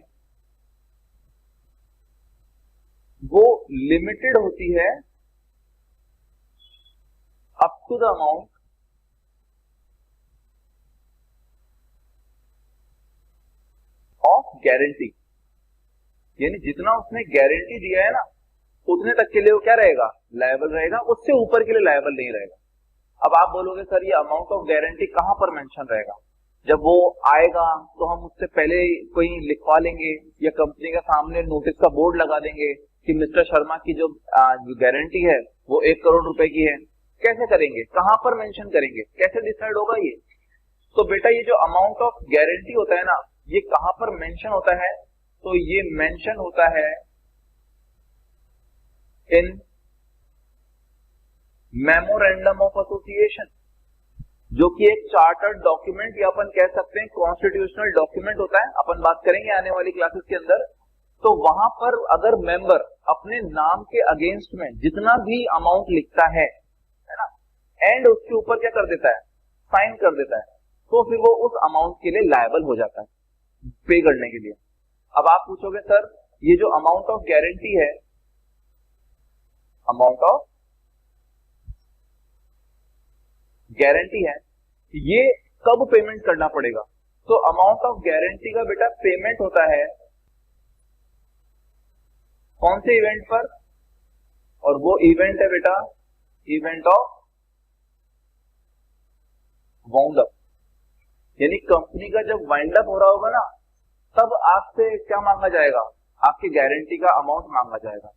वो लिमिटेड होती है up to the amount of guarantee. यानी जितना उसने गारंटी दिया है ना उतने तक के लिए वो क्या रहेगा? लायबल रहेगा, उससे ऊपर के लिए लायबल नहीं रहेगा। अब आप बोलोगे सर ये अमाउंट ऑफ गारंटी कहां पर मेंशन रहेगा? जब वो आएगा तो हम उससे पहले कोई लिखवा लेंगे या कंपनी के सामने नोटिस का बोर्ड लगा देंगे कि मिस्टर शर्मा की जो गारंटी है वो 1 करोड़ रुपए की है। कैसे करेंगे? कहां पर मेंशन करेंगे? कैसे डिसाइड होगा ये? तो बेटा ये जो अमाउंट ऑफ गारंटी होता है ना, ये कहां पर मेंशन होता है? तो ये मेंशन होता है इन मेमोरेंडम ऑफ एसोसिएशन, जो कि एक चार्टर्ड डॉक्यूमेंट या अपन कह सकते हैं कॉन्स्टिट्यूशनल डॉक्यूमेंट होता है। अपन बात करेंगे आने वाली क्लासेस के अंदर। तो वहां पर अगर मेंबर अपने नाम के अगेंस्ट में जितना भी अमाउंट लिखता है ना, एंड उसके ऊपर क्या कर देता है? साइन कर देता है, तो फिर वो उस अमाउंट के लिए लायबल हो जाता है पे करने के लिए। अब आप पूछोगे सर ये जो अमाउंट ऑफ गारंटी है, अमाउंट ऑफ गारंटी है, ये कब पेमेंट करना पड़ेगा? तो अमाउंट ऑफ गारंटी का बेटा पेमेंट होता है कौन से इवेंट पर? और वो इवेंट है बेटा इवेंट ऑफ वाउंड अप। यानी कंपनी का जब वाइंड अप हो रहा होगा ना, तब आपसे क्या मांगा जाएगा? आपकी गारंटी का अमाउंट मांगा जाएगा।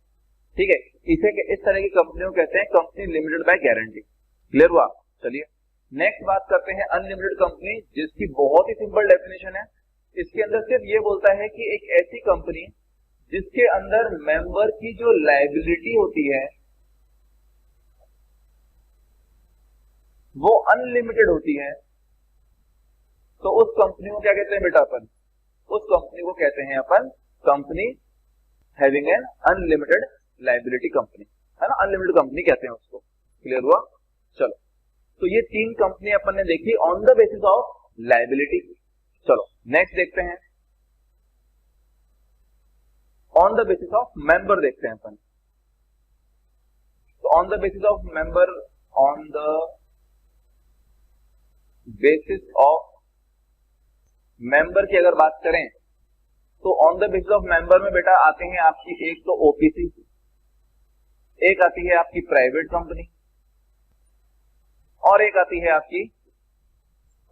ठीक है, इसे इस तरह की कंपनियों कहते हैं company limited by guarantee. Clear हुआ? चलिए नेक्स्ट बात करते हैं अनलिमिटेड कंपनी, जिसकी बहुत ही सिंपल डेफिनेशन है। इसके अंदर सिर्फ ये बोलता है कि एक ऐसी कंपनी जिसके अंदर मेंबर की जो लायबिलिटी होती है वो अनलिमिटेड होती है, तो उस कंपनी को क्या कहते हैं बेटा? अपन उस कंपनी को कहते हैं अपन company having an unlimited liability company, है ना? अनलिमिटेड कंपनी कहते हैं उसको। क्लियर हुआ? चलो, तो ये 3 कंपनी अपन ने देखी on the basis of liability. चलो नेक्स्ट देखते हैं, on the basis of member देखते हैं अपन। तो on the basis of member, on the basis of member की अगर बात करें तो on the basis of member में बेटा आते हैं आपकी एक तो ओपीसी, एक आती है आपकी प्राइवेट कंपनी, और एक आती है आपकी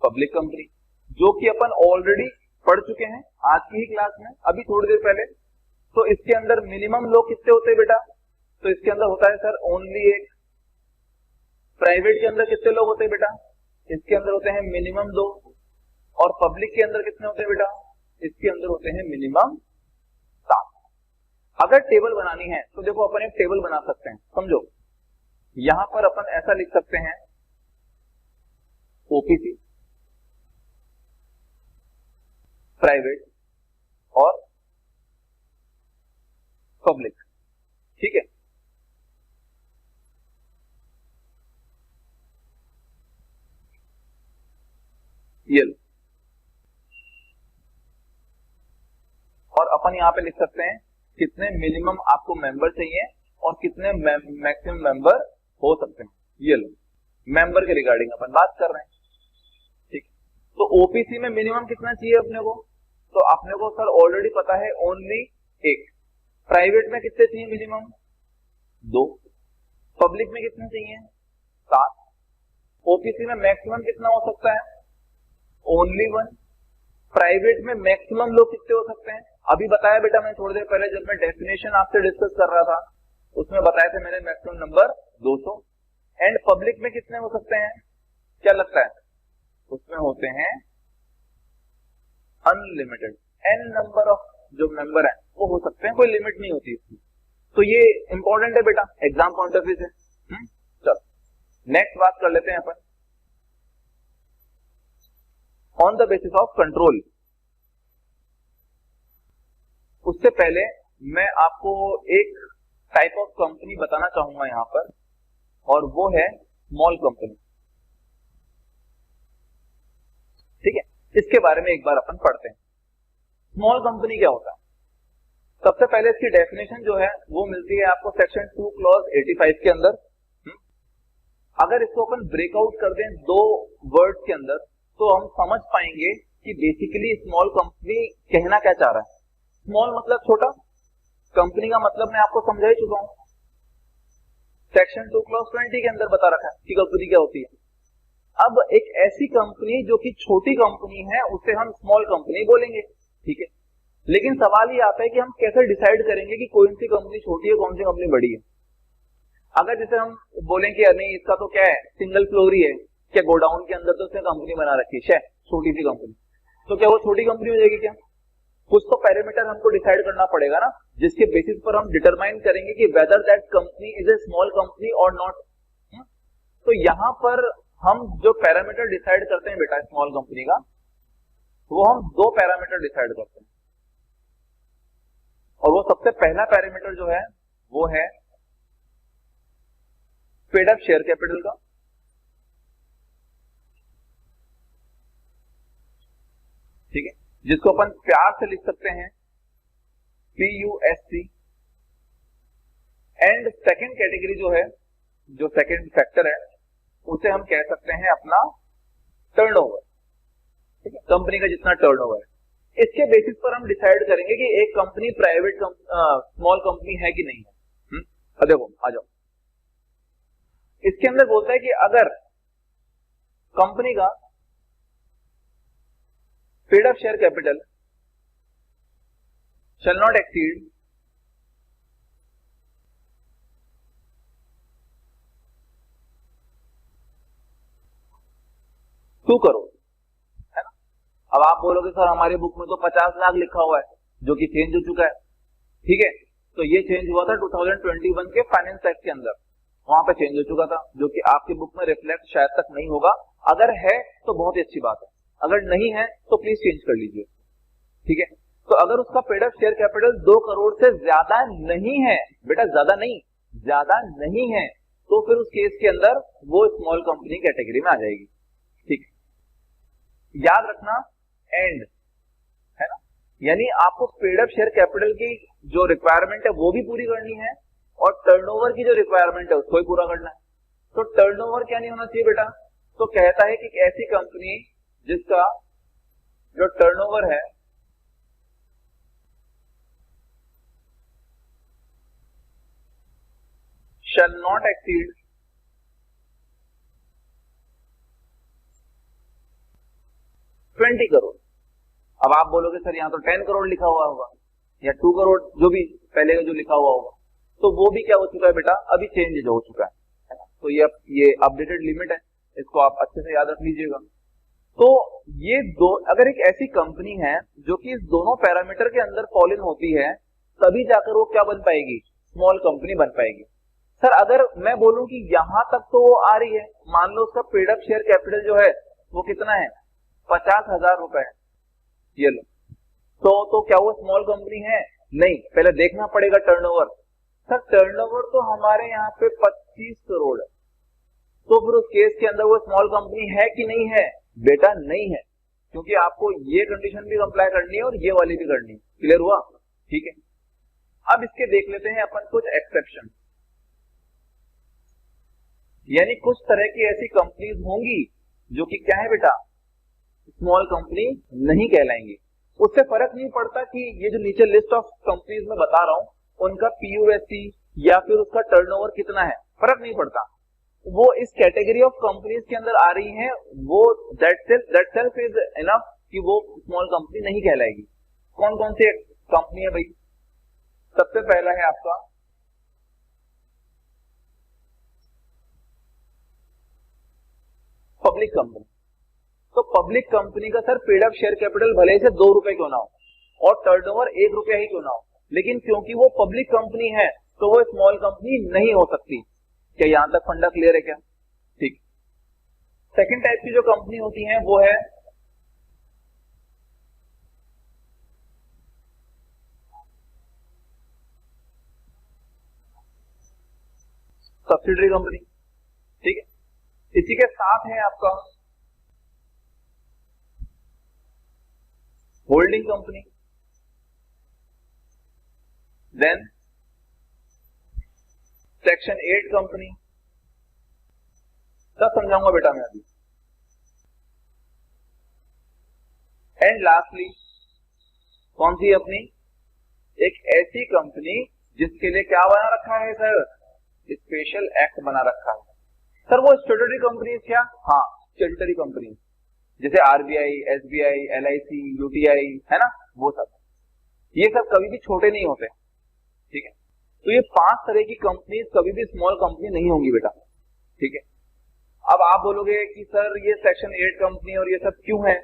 पब्लिक कंपनी, जो कि अपन ऑलरेडी पढ़ चुके हैं आज की ही क्लास में, अभी थोड़ी देर पहले। तो इसके अंदर मिनिमम लोग कितने होते हैं बेटा? तो इसके अंदर होता है सर ओनली एक। प्राइवेट के अंदर कितने लोग होते हैं बेटा? इसके अंदर होते हैं मिनिमम 2। और पब्लिक के अंदर कितने होते हैं बेटा? इसके अंदर होते हैं मिनिमम 7। अगर टेबल बनानी है तो देखो अपन एक टेबल बना सकते हैं, समझो। यहां पर अपन ऐसा लिख सकते हैं ओपीसी, प्राइवेट और पब्लिक। ठीक है, ये लो। और अपन यहाँ पे लिख सकते हैं कितने मिनिमम आपको मेंबर चाहिए और कितने मैक्सिमम मेंबर हो सकते हैं। ये लो, मेंबर के रिगार्डिंग अपन बात कर रहे हैं, ठीक। तो ओपीसी में मिनिमम कितना चाहिए अपने को, तो अपने को सर ऑलरेडी पता है ओनली 1। प्राइवेट में कितने चाहिए मिनिमम 2। पब्लिक में कितने चाहिए 7। ओपीसी में मैक्सिमम कितना हो सकता है ओनली 1। प्राइवेट में मैक्सिमम लोग कितने हो सकते हैं, अभी बताया बेटा मैं थोड़ी देर पहले जब मैं डेफिनेशन आपसे डिस्कस कर रहा था उसमें बताया था मैंने मैक्सिमम नंबर 200। एंड पब्लिक में कितने हो सकते हैं, क्या लगता है, उसमें होते हैं अनलिमिटेड एन नंबर ऑफ जो मेंबर है वो हो सकते हैं, कोई लिमिट नहीं होती इसकी। तो ये इंपॉर्टेंट है बेटा एग्जाम पॉइंट ऑफ व्यू से। चलो नेक्स्ट बात कर लेते हैं अपन on the basis of control. उससे पहले मैं आपको एक टाइप ऑफ कंपनी बताना चाहूंगा यहां पर, और वो है स्मॉल कंपनी, ठीक है। इसके बारे में एक बार अपन पढ़ते हैं। स्मॉल कंपनी क्या होता है, सबसे पहले इसकी डेफिनेशन जो है वो मिलती है आपको सेक्शन 2 क्लॉज 85 के अंदर। अगर इसको अपन ब्रेकआउट कर दें 2 वर्ड्स के अंदर तो हम समझ पाएंगे कि बेसिकली स्मॉल कंपनी कहना क्या चाह रहा है। स्मॉल मतलब छोटा, कंपनी का मतलब मैं आपको समझा ही चुका हूं, सेक्शन 2 क्लॉज 20 के अंदर बता रखा है कि कंपनी क्या होती है। अब एक ऐसी कंपनी जो कि छोटी कंपनी है उसे हम स्मॉल कंपनी बोलेंगे, ठीक है। लेकिन सवाल ये आता है कि हम कैसे डिसाइड करेंगे कि कौन सी कंपनी छोटी है कौन सी कंपनी बड़ी है। अगर जैसे हम बोलें कि नहीं इसका तो क्या है सिंगल फ्लोर ही है, क्या गोडाउन के अंदर तो उसने कंपनी बना रखी है छोटी सी कंपनी, तो क्या वो छोटी कंपनी हो जाएगी क्या। कुछ तो पैरामीटर हमको डिसाइड करना पड़ेगा ना, जिसके बेसिस पर हम डिटरमाइन करेंगे कि whether that company is a small company और नॉट। तो यहां पर हम जो पैरामीटर डिसाइड करते हैं बेटा स्मॉल कंपनी का, वो हम 2 पैरामीटर डिसाइड करते हैं। और वो सबसे पहला पैरामीटर जो है वो है पेड अप शेयर कैपिटल का, ठीक है, जिसको अपन प्यार से लिख सकते हैं PUSC। एंड सेकंड कैटेगरी जो है, जो सेकंड फैक्टर है, उसे हम कह सकते हैं अपना टर्नओवर, ठीक है, कंपनी का जितना टर्नओवर है। इसके बेसिस पर हम डिसाइड करेंगे कि एक कंपनी प्राइवेट स्मॉल कंपनी है कि नहीं है। अब देखो आ जाओ, इसके अंदर बोलता है कि अगर कंपनी का paid up share capital shall not exceed 2 crore, है ना। अब आप बोलोगे सर हमारी बुक में तो 50 लाख लिखा हुआ है जो कि चेंज हो चुका है, ठीक है। तो ये चेंज हुआ था 2021 के फाइनेंस एक्ट के अंदर, वहां पे चेंज हो चुका था, जो कि आपकी बुक में रिफ्लेक्ट शायद तक नहीं होगा। अगर है तो बहुत ही अच्छी बात है, अगर नहीं है तो प्लीज चेंज कर लीजिए, ठीक है। तो अगर उसका paid up share capital 2 crore से ज्यादा नहीं है बेटा, ज्यादा नहीं है, तो फिर उस केस के अंदर वो स्मॉल कंपनी कैटेगरी में आ जाएगी, ठीक है। याद रखना एंड, है ना, यानी आपको पेड अप शेयर कैपिटल की जो रिक्वायरमेंट है वो भी पूरी करनी है और टर्नओवर की जो रिक्वायरमेंट है उसको भी पूरा करना है। तो टर्नओवर क्या नहीं होना चाहिए बेटा, तो कहता है कि ऐसी कंपनी जिसका जो टर्नओवर है shall not exceed 20 करोड़। अब आप बोलोगे सर यहाँ तो 10 करोड़ लिखा हुआ होगा या 2 करोड़, जो भी पहले का जो लिखा हुआ होगा, तो वो भी क्या हो चुका है बेटा, अभी चेंज हो चुका है ना। तो ये अपडेटेड लिमिट है, इसको आप अच्छे से याद रख लीजिएगा। तो ये दो, अगर एक ऐसी कंपनी है जो कि इस दोनों पैरामीटर के अंदर फॉल इन होती है, तभी जाकर वो क्या बन पाएगी, स्मॉल कंपनी बन पाएगी। सर अगर मैं बोलूं कि यहां तक तो वो आ रही है, मान लो उसका पेड अप शेयर कैपिटल जो है वो कितना है, 50,000 रुपए, ये लो, तो क्या वो स्मॉल कंपनी है, नहीं, पहले देखना पड़ेगा टर्नओवर। सर टर्नओवर तो हमारे यहाँ पे 25 करोड़ है, तो फिर उस केस के अंदर वो स्मॉल कंपनी है कि नहीं है, बेटा नहीं है, क्योंकि आपको ये कंडीशन भी कंप्लाई करनी है और ये वाली भी करनी है। क्लियर हुआ, ठीक है, अब इसके देख लेते हैं अपन कुछ एक्सेप्शन, यानी कुछ तरह की ऐसी कंपनीज होंगी जो कि क्या है बेटा, स्मॉल कंपनी नहीं कहलाएंगी। उससे फर्क नहीं पड़ता कि ये जो नीचे लिस्ट ऑफ कंपनीज में बता रहा हूं उनका पीयूएससी या फिर उसका टर्नओवर कितना है, फर्क नहीं पड़ता, वो इस कैटेगरी ऑफ कंपनीज के अंदर आ रही हैं, वो दैट सेल्फ इज इनफ कि वो स्मॉल कंपनी नहीं कहलाएगी। कौन कौन सी कंपनी है भाई? सबसे पहला है आपका पब्लिक कंपनी। तो पब्लिक कंपनी का sir paid up share capital भले से 2 रुपए क्यों ना हो और टर्नओवर 1 रुपया ही क्यों ना हो, लेकिन क्योंकि वो पब्लिक कंपनी है तो वो स्मॉल कंपनी नहीं हो सकती। क्या यहां तक फंडा क्लियर है क्या? ठीक। सेकंड टाइप की जो कंपनी होती है वो है सब्सिडरी कंपनी। ठीक है, इसी के साथ है आपका holding company, then section 8 company. सब समझाऊंगा बेटा मैं अभी। एंड लास्टली कौन सी अपनी एक ऐसी कंपनी जिसके लिए क्या बना रखा है सर, स्पेशल एक्ट बना रखा है। सर वो स्टेट्यूटरी कंपनी क्या? हाँ, स्टेट्यूटरी कंपनी जैसे आरबीआई, एसबीआई, एलआईसी, यूटीआई है ना, वो सब, ये सब कभी भी छोटे नहीं होते। ठीक है, तो ये 5 तरह की कंपनीज कभी भी स्मॉल कंपनी नहीं होंगी बेटा। ठीक है, अब आप बोलोगे कि सर ये सेक्शन 8 कंपनी और ये सब क्यों है?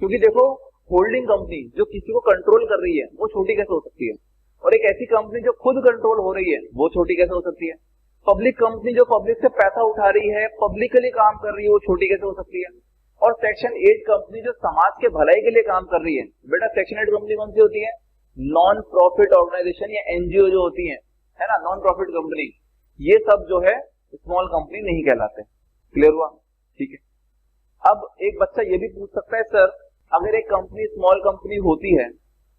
क्योंकि देखो होल्डिंग कंपनी जो किसी को कंट्रोल कर रही है वो छोटी कैसे हो सकती है, और एक ऐसी कंपनी जो खुद कंट्रोल हो रही है वो छोटी कैसे हो सकती है। पब्लिक कंपनी जो पब्लिक से पैसा उठा रही है, पब्लिकली काम कर रही है, वो छोटी कैसे हो सकती है। और सेक्शन 8 कंपनी जो समाज के भलाई के लिए काम कर रही है, बेटा सेक्शन 8 कंपनी कौन सी होती है? नॉन प्रॉफिट ऑर्गेनाइजेशन या एनजीओ जो होती है ना, नॉन प्रॉफिट कंपनी, ये सब जो है स्मॉल कंपनी नहीं कहलाते। क्लियर हुआ? ठीक है, अब एक बच्चा ये भी पूछ सकता है सर अगर एक कंपनी स्मॉल कंपनी होती है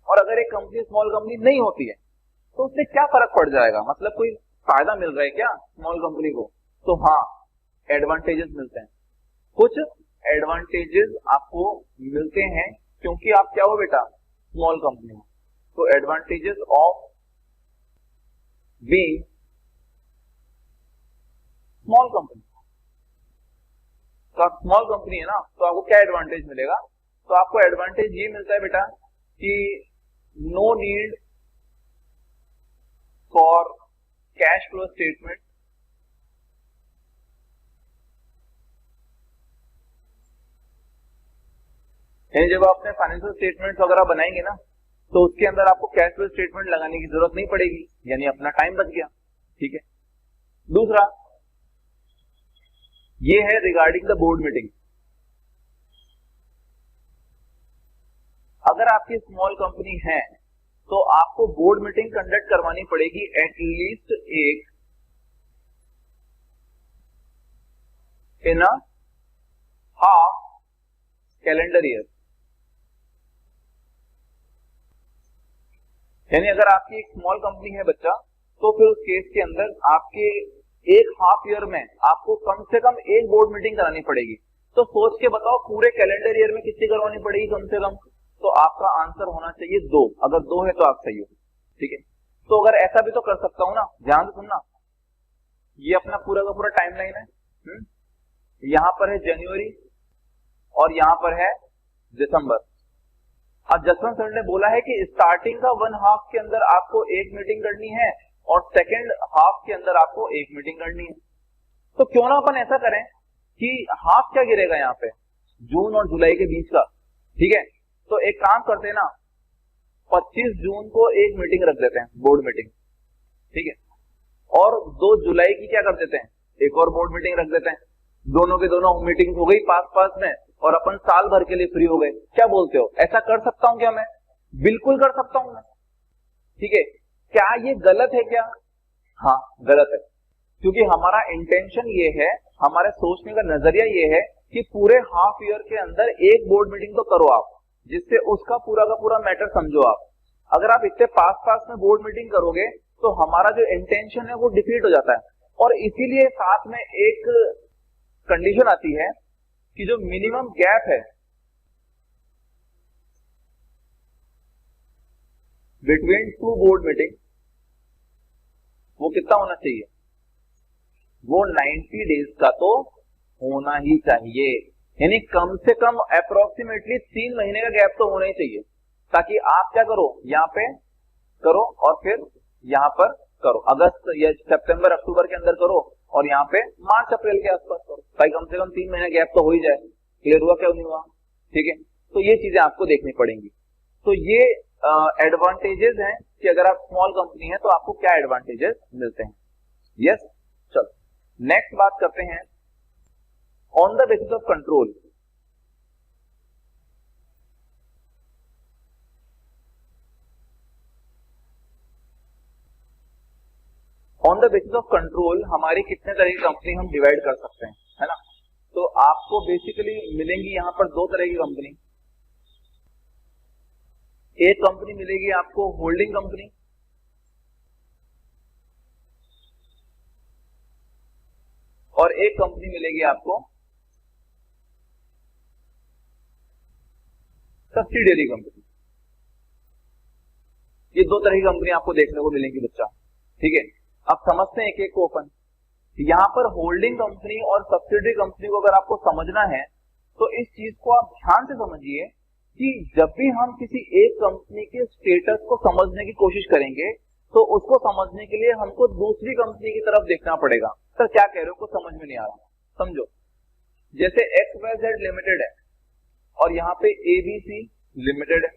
और अगर एक कंपनी स्मॉल कंपनी नहीं होती है तो उससे क्या फर्क पड़ जाएगा, मतलब कोई फायदा मिल रहा है क्या स्मॉल कंपनी को? तो हाँ, एडवांटेजेस मिलते हैं, कुछ एडवांटेजेस आपको मिलते हैं क्योंकि आप क्या हो बेटा, स्मॉल कंपनी हो। तो advantages of being small company, तो आप स्मॉल कंपनी है ना, तो आपको क्या एडवांटेज मिलेगा? तो आपको एडवांटेज ये मिलता है बेटा कि no need for cash flow statement, यानी जब आप अपने फाइनेंशियल स्टेटमेंट्स वगैरह बनाएंगे ना तो उसके अंदर आपको कैश फ्लो स्टेटमेंट लगाने की जरूरत नहीं पड़ेगी, यानी अपना टाइम बच गया। ठीक है, दूसरा ये है रिगार्डिंग द बोर्ड मीटिंग। अगर आपकी स्मॉल कंपनी है तो आपको बोर्ड मीटिंग कंडक्ट करवानी पड़ेगी एटलीस्ट एक इन अ हाफ कैलेंडर ईयर। यानी अगर आपकी एक स्मॉल कंपनी है बच्चा तो फिर उस केस के अंदर आपके एक हाफ ईयर में आपको कम से कम एक बोर्ड मीटिंग करानी पड़ेगी। तो सोच के बताओ पूरे कैलेंडर ईयर में कितनी करवानी पड़ेगी कम से कम? तो आपका आंसर होना चाहिए 2, अगर 2 है तो आप सही हो। ठीक है, तो अगर ऐसा भी तो कर सकता हूं ना, ध्यान से सुनना, ये अपना पूरा का पूरा टाइमलाइन है, यहां पर है जनवरी और यहां पर है दिसंबर। अब जसवंत सर ने बोला है कि स्टार्टिंग का 1 हाफ के अंदर आपको एक मीटिंग करनी है और सेकेंड हाफ के अंदर आपको एक मीटिंग करनी है। तो क्यों ना अपन ऐसा करें कि हाफ क्या गिरेगा यहाँ पे, जून और जुलाई के बीच का। ठीक है, तो एक काम करते हैं ना, 25 जून को एक मीटिंग रख देते हैं, बोर्ड मीटिंग। ठीक है, और 2 जुलाई की क्या कर देते हैं, एक और बोर्ड मीटिंग रख देते हैं। दोनों के दोनों मीटिंग हो गई पास पास में और अपन साल भर के लिए फ्री हो गए। क्या बोलते हो, ऐसा कर सकता हूं क्या मैं? बिल्कुल कर सकता हूं मैं। ठीक है, क्या ये गलत है क्या? हाँ गलत है, क्योंकि हमारा इंटेंशन ये है, हमारे सोचने का नजरिया ये है कि पूरे हाफ ईयर के अंदर एक बोर्ड मीटिंग तो करो आप, जिससे उसका पूरा का पूरा मैटर समझो आप। अगर आप इतने पास पास में बोर्ड मीटिंग करोगे तो हमारा जो इंटेंशन है वो डिफीट हो जाता है। और इसीलिए साथ में एक कंडीशन आती है कि जो मिनिमम गैप है बिटवीन टू बोर्ड मीटिंग वो कितना होना चाहिए, वो 90 डेज का तो होना ही चाहिए। यानी कम से कम अप्रोक्सीमेटली 3 महीने का गैप तो होना ही चाहिए, ताकि आप क्या करो, यहाँ पे करो और फिर यहाँ पर करो, अगस्त या सितंबर अक्टूबर के अंदर करो और यहाँ पे मार्च अप्रैल के आसपास करो, ताकि कम से कम 3 महीने गैप तो हो ही जाए। क्लियर हुआ क्या नहीं हुआ? ठीक है, तो ये चीजें आपको देखनी पड़ेंगी। तो ये एडवांटेजेस हैं कि अगर आप स्मॉल कंपनी है तो आपको क्या एडवांटेजेस मिलते हैं। यस, चलो नेक्स्ट बात करते हैं on the basis of control. On the basis of control हमारी कितने तरह की कंपनी हम डिवाइड कर सकते हैं, है ना। तो आपको बेसिकली मिलेंगी यहाँ पर 2 तरह की कंपनी। एक कंपनी मिलेगी आपको होल्डिंग कंपनी, और एक कंपनी मिलेगी आपको सब्सिडियरी कंपनी। ये 2 तरह की कंपनी आपको देखने को मिलेंगी बच्चा। ठीक है, अब समझते हैं एक एक को ओपन। यहां पर होल्डिंग कंपनी और सब्सिडियरी कंपनी को अगर आपको समझना है तो इस चीज को आप ध्यान से समझिए कि जब भी हम किसी एक कंपनी के स्टेटस को समझने की कोशिश करेंगे तो उसको समझने के लिए हमको दूसरी कंपनी की तरफ देखना पड़ेगा। सर क्या कह रहे हो, कुछ समझ में नहीं आ रहा। समझो, जैसे XYZ लिमिटेड है और यहाँ पे ABC लिमिटेड है।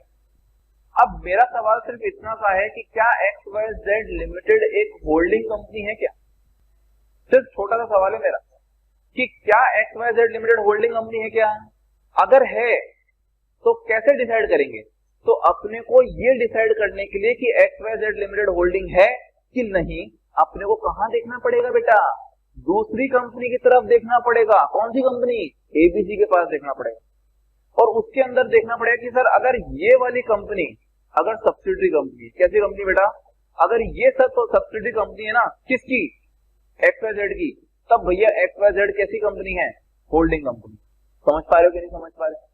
अब मेरा सवाल सिर्फ इतना सा है कि क्या XYZ लिमिटेड एक होल्डिंग कंपनी है क्या? सिर्फ छोटा सा सवाल है मेरा कि क्या XYZ लिमिटेड होल्डिंग कंपनी है क्या? अगर है तो कैसे डिसाइड करेंगे? तो अपने को ये डिसाइड करने के लिए कि XYZ लिमिटेड होल्डिंग है कि नहीं, अपने को कहां देखना पड़ेगा बेटा? दूसरी कंपनी की तरफ देखना पड़ेगा। कौन सी कंपनी? ABC के पास देखना पड़ेगा और उसके अंदर देखना पड़ेगा कि सर अगर ये वाली कंपनी अगर सब्सिडियरी कंपनी, कैसी कंपनी बेटा? अगर ये सब तो सब्सिडियरी कंपनी है ना, किसकी? XYZ की, तब भैया XYZ कैसी कंपनी है? Holding company. समझ पा रहे हो कि नहीं समझ पा रहे?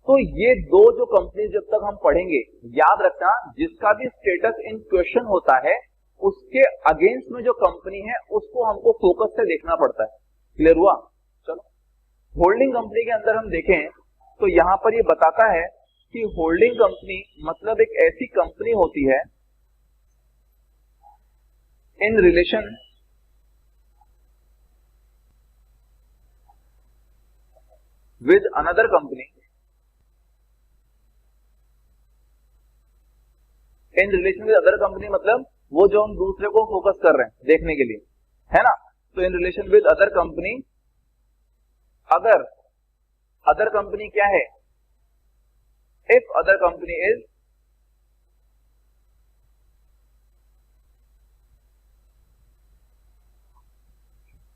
तो ये 2 जो कंपनी जब तक हम पढ़ेंगे, याद रखना जिसका भी स्टेटस इन क्वेश्चन होता है उसके अगेंस्ट में जो कंपनी है उसको हमको फोकस से देखना पड़ता है। क्लियर हुआ? चलो, होल्डिंग कंपनी के अंदर हम देखें तो यहां पर ये बताता है कि होल्डिंग कंपनी मतलब एक ऐसी कंपनी होती है in relation with another company, in relation with other company मतलब वो जो हम दूसरे को फोकस कर रहे हैं देखने के लिए, है ना। तो in relation with other company, अगर अदर कंपनी क्या है? If other company is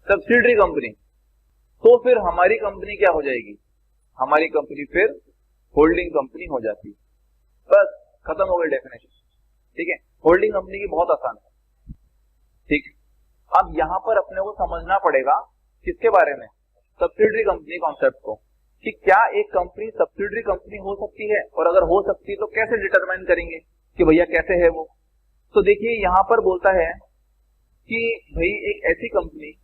subsidiary company, तो फिर हमारी कंपनी क्या हो जाएगी? हमारी कंपनी फिर होल्डिंग कंपनी हो जाती है। बस खत्म हो गई डेफिनेशन। ठीक है, होल्डिंग कंपनी की बहुत आसान है। ठीक, अब यहां पर अपने को समझना पड़ेगा किसके बारे में? सब्सिडियरी कंपनी कॉन्सेप्ट को, कि क्या एक कंपनी सब्सिडियरी कंपनी हो सकती है, और अगर हो सकती है तो कैसे डिटरमाइन करेंगे कि भैया कैसे है वो। तो देखिए यहां पर बोलता है कि भाई एक ऐसी company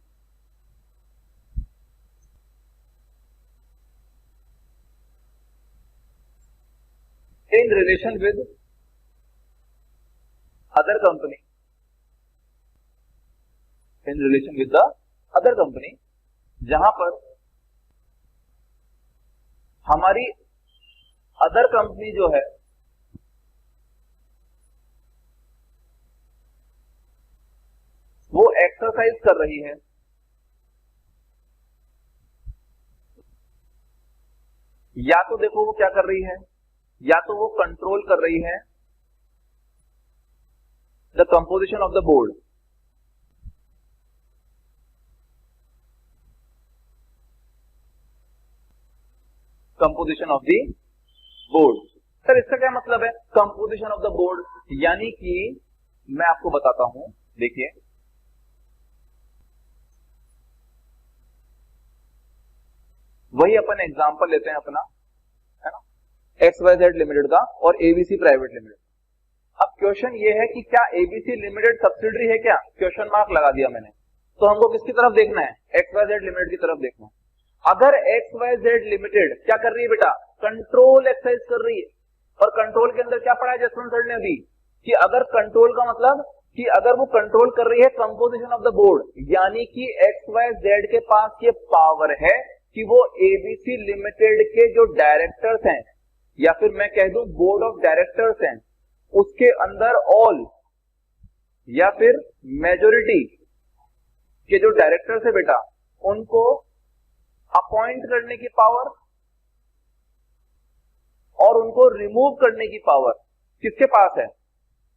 in relation with other company, in relation with the other company, जहां पर हमारी अदर कंपनी जो है वो एक्सरसाइज कर रही है या तो देखो वो क्या कर रही है, या तो वो कंट्रोल कर रही है the composition of the board, composition of the board. Sir इसका क्या मतलब है, कंपोजिशन ऑफ द बोर्ड, यानी कि मैं आपको बताता हूं, देखिए वही अपन एग्जांपल लेते हैं अपना, है ना, XYZ लिमिटेड का और ABC प्राइवेट लिमिटेड। अब क्वेश्चन ये है कि क्या ABC लिमिटेड सब्सिडरी है क्या, क्वेश्चन मार्क लगा दिया मैंने। तो हमको किसकी तरफ देखना है, XYZ लिमिटेड की तरफ देखना है। अगर XYZ लिमिटेड क्या कर रही है बेटा, कंट्रोल एक्सरसाइज कर रही है, और कंट्रोल के अंदर क्या पढ़ा है जसवंत सर ने अभी, कि अगर कंट्रोल का मतलब कि अगर वो कंट्रोल कर रही है कंपोजिशन ऑफ द बोर्ड, यानी कि XYZ के पास ये पावर है कि वो ABC लिमिटेड के जो डायरेक्टर्स हैं, या फिर मैं कह दूं बोर्ड ऑफ डायरेक्टर्स हैं, उसके अंदर ऑल या फिर मेजोरिटी के जो डायरेक्टर्स है बेटा, उनको अपॉइंट करने की पावर और उनको रिमूव करने की पावर किसके पास है,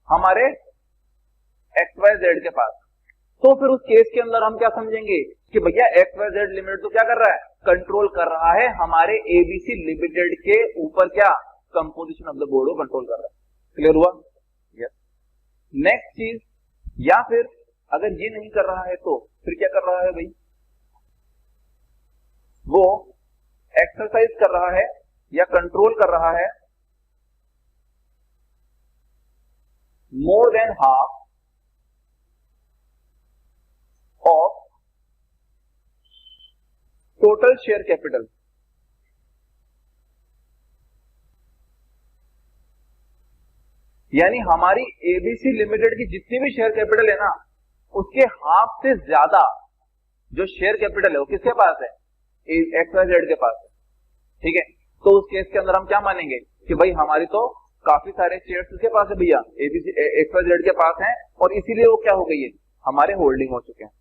हमारे XYZ के पास। तो फिर उस केस के अंदर हम क्या समझेंगे कि भैया XYZ लिमिटेड तो क्या कर रहा है, कंट्रोल कर रहा है हमारे ABC लिमिटेड के ऊपर, क्या कंपोजिशन ऑफ द बोर्ड को कंट्रोल कर रहा है। क्लियर हुआ? यस। नेक्स्ट चीज, या फिर अगर ये नहीं कर रहा है तो फिर क्या कर रहा है भाई, वो एक्सरसाइज कर रहा है या कंट्रोल कर रहा है more than half of total share capital. यानी हमारी ABC लिमिटेड की जितनी भी शेयर कैपिटल है ना, उसके हाफ से ज्यादा जो शेयर कैपिटल है वो किसके पास है, XYZ के पास है। ठीक है, तो उस केस के अंदर हम क्या मानेंगे कि भाई हमारी तो काफी सारे शेयर्स किसके पास है भैया, XYZ के पास हैं, और इसीलिए वो क्या हो गई है, हमारे होल्डिंग हो चुके हैं।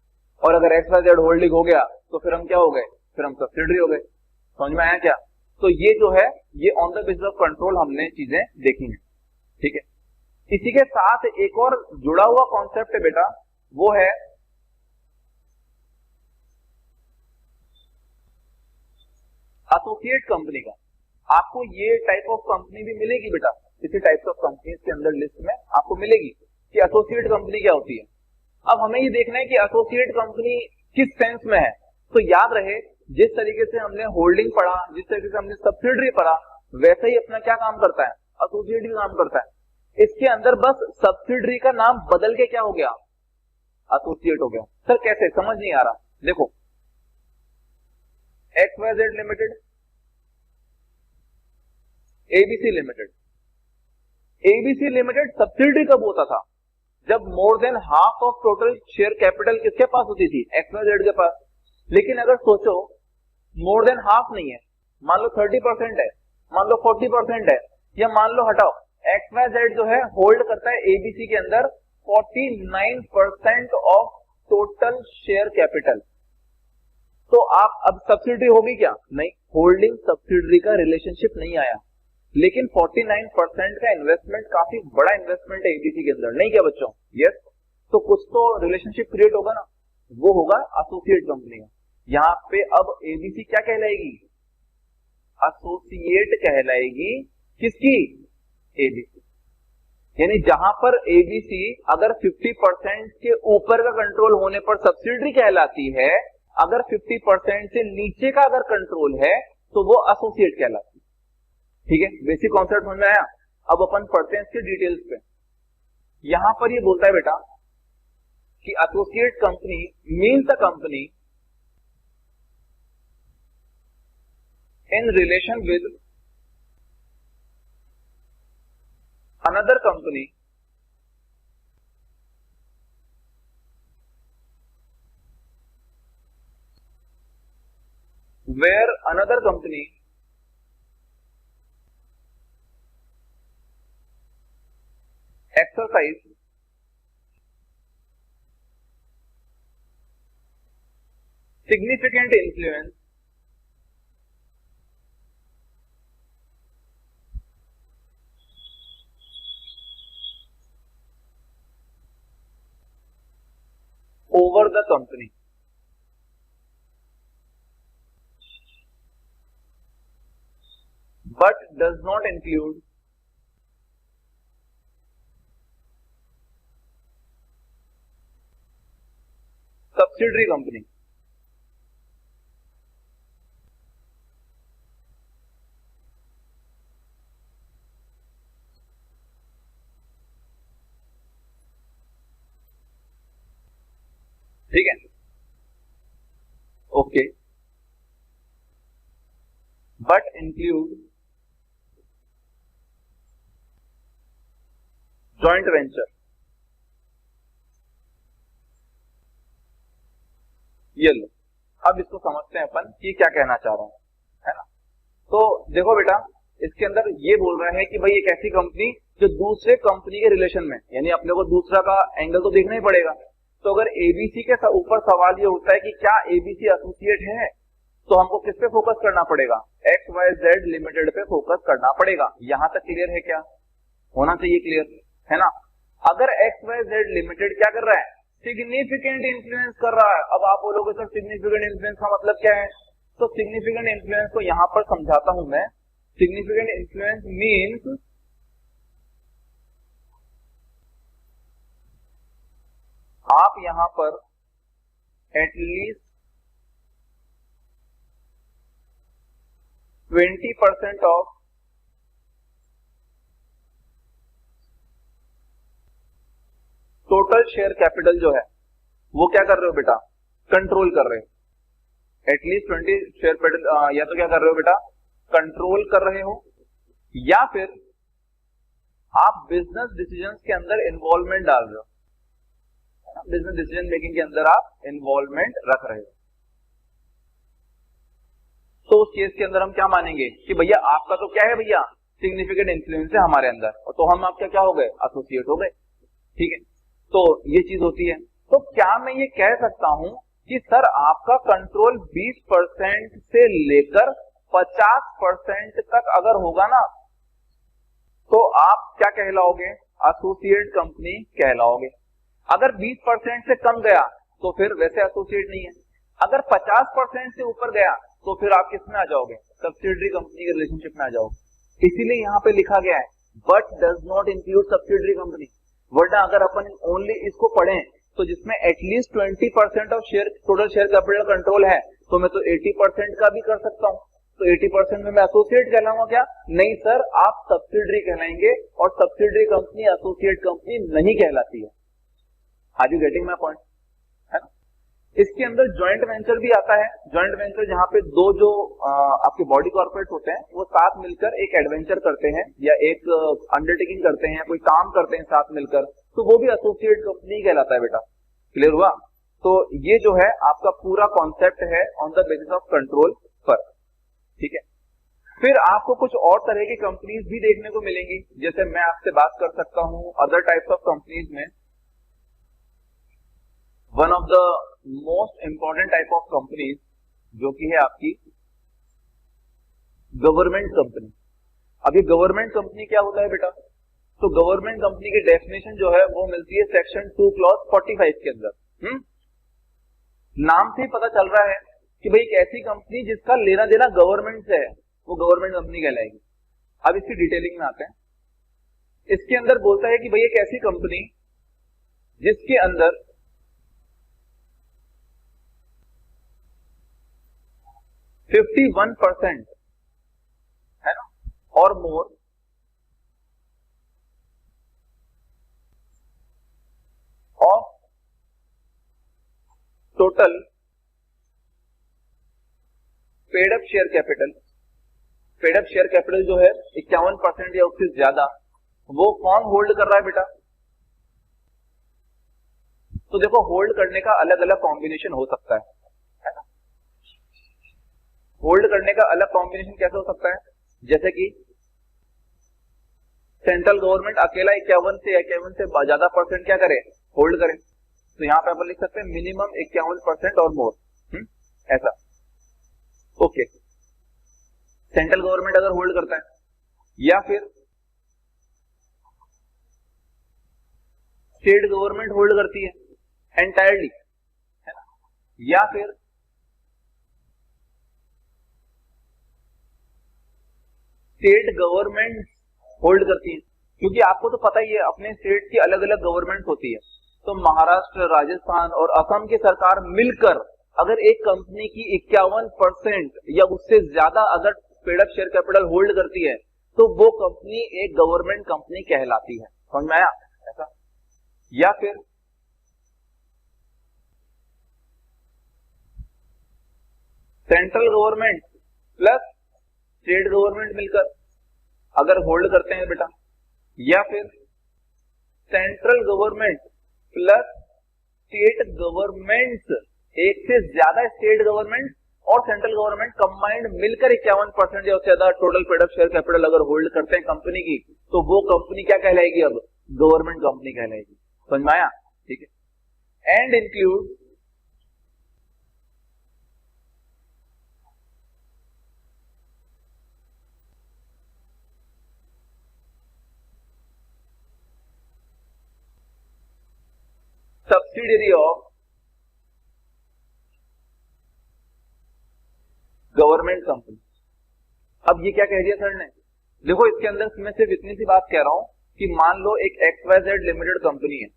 और अगर XYZ होल्डिंग हो गया तो फिर हम क्या हो गए, फिर हम सब्सिडरी हो गए। समझ में आया क्या? तो ये जो है ये on the basis of control हमने चीजें देखी हैं। ठीक है, इसी के साथ एक और जुड़ा हुआ कॉन्सेप्ट है बेटा, वो है एसोसिएट कंपनी का। आपको ये टाइप ऑफ कंपनी भी मिलेगी बेटा, इसी टाइप ऑफ कंपनीज के अंदर लिस्ट में आपको मिलेगी कि एसोसिएट कंपनी क्या होती है। अब हमें ये देखना है कि एसोसिएट कंपनी किस सेंस में है। तो याद रहे, जिस तरीके से हमने होल्डिंग पढ़ा, जिस तरीके से हमने सब्सिडरी पढ़ा, वैसे ही अपना क्या काम करता है, एसोसिएट भी काम करता है। इसके अंदर बस सब्सिडरी का नाम बदल के क्या हो गया, एसोसिएट हो गया। सर कैसे, समझ नहीं आ रहा। देखो, XYZ limited, ABC limited, ABC limited subsidiary कब होता था, जब more than half of total share capital किसके पास होती थी, XYZ के पास। लेकिन अगर सोचो मोर देन हाफ नहीं है, मान लो 30% है, मान लो 40% है, या मान लो हटाओ, XYZ जो है होल्ड करता है ABC के अंदर 49% ऑफ टोटल शेयर कैपिटल। तो आप अब सब्सिडरी होगी क्या, नहीं, होल्डिंग सब्सिडरी का रिलेशनशिप नहीं आया। लेकिन 49% का इन्वेस्टमेंट काफी बड़ा इन्वेस्टमेंट है ABC के अंदर, नहीं क्या बच्चों? यस। तो कुछ तो रिलेशनशिप क्रिएट होगा ना, वो होगा एसोसिएट कंपनी का। यहाँ पे अब ABC क्या कहलाएगी, एसोसिएट कहलाएगी, किसकी, ABC। यानी जहां पर ABC अगर 50% के ऊपर का कंट्रोल होने पर सब्सिडरी कहलाती है, अगर 50% से नीचे का अगर कंट्रोल है तो वो एसोसिएट कहलाती है। ठीक है, बेसिक कॉन्सेप्ट समझ में आया। अब अपन पढ़ते हैं इसके डिटेल्स पे। यहां पर ये बोलता है बेटा कि associate company means a company in relation with another company where another company exercise significant influence over the company, but does not include subsidiary company. ठीक है, okay, but include joint venture. ये लो, अब इसको समझते हैं अपन कि क्या कहना चाह रहा हूं, है ना। तो देखो बेटा, इसके अंदर ये बोल रहा है कि भाई एक ऐसी कंपनी जो दूसरे कंपनी के रिलेशन में, यानी अपने को दूसरा का एंगल तो देखना ही पड़ेगा। तो अगर एबीसी के ऊपर सवाल ये उठता है कि क्या एबीसी एसोसिएट है, तो हमको किस पे फोकस करना पड़ेगा, XYZ लिमिटेड पे फोकस करना पड़ेगा। यहां तक क्लियर है क्या? होना चाहिए क्लियर, है ना। अगर XYZ लिमिटेड क्या कर रहा है, सिग्निफिकेंट इन्फ्लुएंस कर रहा है। अब आप बोलोगे सर सिग्निफिकेंट इन्फ्लुएंस का मतलब क्या है, तो सिग्निफिकेंट इन्फ्लुएंस को यहां पर समझाता हूं मैं। सिग्निफिकेंट इन्फ्लुएंस मीन्स आप यहां पर at least 20% of total share capital जो है वो क्या कर रहे हो बेटा, कंट्रोल कर रहे हो। एटलीस्ट 20 शेयर कैपिटल, या तो क्या कर रहे हो बेटा, कंट्रोल कर रहे हो, या फिर आप बिजनेस डिसीजंस के अंदर इन्वॉल्वमेंट डाल रहे हो, बिजनेस डिसीजन मेकिंग के अंदर आप इन्वॉल्वमेंट रख रहे हो। तो उस केस के अंदर हम क्या मानेंगे कि भैया आपका तो क्या है भैया, सिग्निफिकेंट इन्फ्लुएंस है हमारे अंदर, तो हम आपका क्या हो गए, एसोसिएट हो गए। ठीक है, तो ये चीज होती है। तो क्या मैं ये कह सकता हूं कि सर आपका कंट्रोल 20% से लेकर 50% तक अगर होगा ना, तो आप क्या कहलाओगे, एसोसिएट कंपनी कहलाओगे। अगर 20% से कम गया तो फिर वैसे एसोसिएट नहीं है। अगर 50% से ऊपर गया तो फिर आप किस में आ जाओगे, सब्सिडरी कंपनी के रिलेशनशिप में आ जाओगे। इसीलिए यहां पे लिखा गया है but does not include subsidiary company. वरना अगर अपन ओनली इसको पढ़ें तो जिसमें at least 20% of share total share capital control है, तो मैं तो 80% का भी कर सकता हूं। तो 80% में मैं एसोसिएट कहलाऊंगा क्या? नहीं सर, आप सब्सिडरी कहलाएंगे, और सब्सिडरी कंपनी एसोसिएट कंपनी नहीं कहलाती है। Are you getting my point, है ना। इसके अंदर ज्वाइंट वेंचर भी आता है। ज्वाइंट वेंचर जहां पे दो जो आपके बॉडी कॉर्पोरेट होते हैं वो साथ मिलकर एक एडवेंचर करते हैं या एक अंडरटेकिंग करते हैं, कोई काम करते हैं साथ मिलकर, तो वो भी एसोसिएट कंपनी कहलाता है बेटा। क्लियर हुआ? तो ये जो है आपका पूरा कॉन्सेप्ट है on the basis of control पर। ठीक है, फिर आपको कुछ और तरह की कंपनीज भी देखने को मिलेंगी। जैसे मैं आपसे बात कर सकता हूं अदर टाइप्स ऑफ कंपनीज में, one of the most important type of companies जो कि है आपकी गवर्नमेंट कंपनी। अब ये गवर्नमेंट कंपनी क्या होता है बेटा, तो गवर्नमेंट कंपनी की डेफिनेशन जो है वो मिलती है सेक्शन 2 क्लॉज 45 के अंदर। नाम से ही पता चल रहा है कि भाई एक ऐसी कंपनी जिसका लेना देना गवर्नमेंट से है, वो गवर्नमेंट कंपनी कहलाएगी। अब इसकी डिटेलिंग में आते हैं। इसके अंदर बोलता है कि भाई एक ऐसी कंपनी जिसके अंदर 51% है ना और more of total paid up share capital. Paid up share capital जो है 51% या उससे ज्यादा, वो कौन होल्ड कर रहा है बेटा? तो देखो, होल्ड करने का अलग अलग कॉम्बिनेशन हो सकता है ना। होल्ड करने का अलग कॉम्बिनेशन कैसे हो सकता है, जैसे कि सेंट्रल गवर्नमेंट अकेला 51 से ज्यादा परसेंट क्या करे, होल्ड करे। तो यहां पे अपन लिख सकते हैं मिनिमम 51% और मोर, ऐसा। ओके, सेंट्रल गवर्नमेंट अगर होल्ड करता है, या फिर स्टेट गवर्नमेंट होल्ड करती है एंटायरली, है ना, या फिर स्टेट गवर्नमेंट होल्ड करती है। क्योंकि आपको तो पता ही है अपने स्टेट की अलग अलग गवर्नमेंट होती है, तो महाराष्ट्र, राजस्थान और असम की सरकार मिलकर अगर एक कंपनी की 51% या उससे ज्यादा अगर paid up share capital hold करती है तो वो कंपनी एक गवर्नमेंट कंपनी कहलाती है। समझ में आया ऐसा? या फिर central government plus state government मिलकर अगर होल्ड करते हैं बेटा, या फिर central government plus state governments, एक से ज्यादा स्टेट गवर्नमेंट और सेंट्रल गवर्नमेंट कंबाइंड मिलकर 51% या उससे ज्यादा total paid up share capital अगर होल्ड करते हैं कंपनी की, तो वो कंपनी क्या कहलाएगी? अब गवर्नमेंट कंपनी कहलाएगी। समझ में आया? ठीक है। And include subsidiary of government company. अब ये क्या कह दिया सर ने? देखो इसके अंदर मैं सिर्फ इतनी सी बात कह रहा हूं कि मान लो एक XYZ लिमिटेड कंपनी है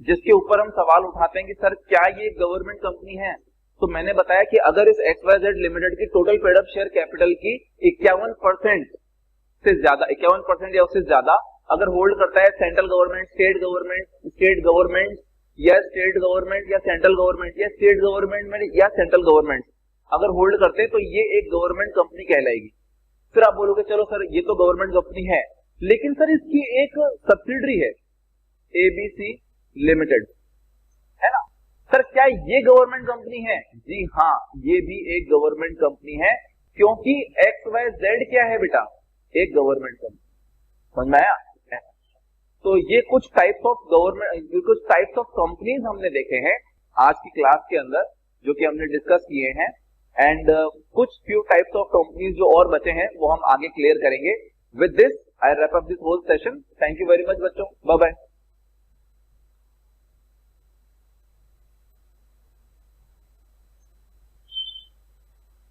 जिसके ऊपर हम सवाल उठाते हैं कि सर क्या ये गवर्नमेंट कंपनी है? तो मैंने बताया कि अगर इस XYZ लिमिटेड की total paid up share capital की 51% से ज्यादा, 51% या उससे ज्यादा अगर होल्ड करता है सेंट्रल गवर्नमेंट, स्टेट गवर्नमेंट या स्टेट गवर्नमेंट या सेंट्रल गवर्नमेंट या स्टेट गवर्नमेंट में या सेंट्रल गवर्नमेंट अगर होल्ड करते हैं तो ये एक गवर्नमेंट कंपनी कहलाएगी। फिर आप बोलोगे चलो सर ये तो गवर्नमेंट कंपनी है, लेकिन सर इसकी एक सब्सिडरी है ABC लिमिटेड, है ना? सर क्या ये गवर्नमेंट कंपनी है? जी हाँ, ये भी एक गवर्नमेंट कंपनी है, क्योंकि XYZ क्या है बेटा? एक गवर्नमेंट कंपनी। समझ में आया? तो ये कुछ टाइप्स ऑफ गवर्नमेंट, कुछ टाइप्स ऑफ कंपनीज हमने देखे हैं आज की क्लास के अंदर जो कि हमने डिस्कस किए हैं, एंड कुछ फ्यू टाइप्स ऑफ कंपनीज जो और बचे हैं वो हम आगे क्लियर करेंगे। With this I wrap up this whole session. Thank you very much बच्चों, बाय बाय।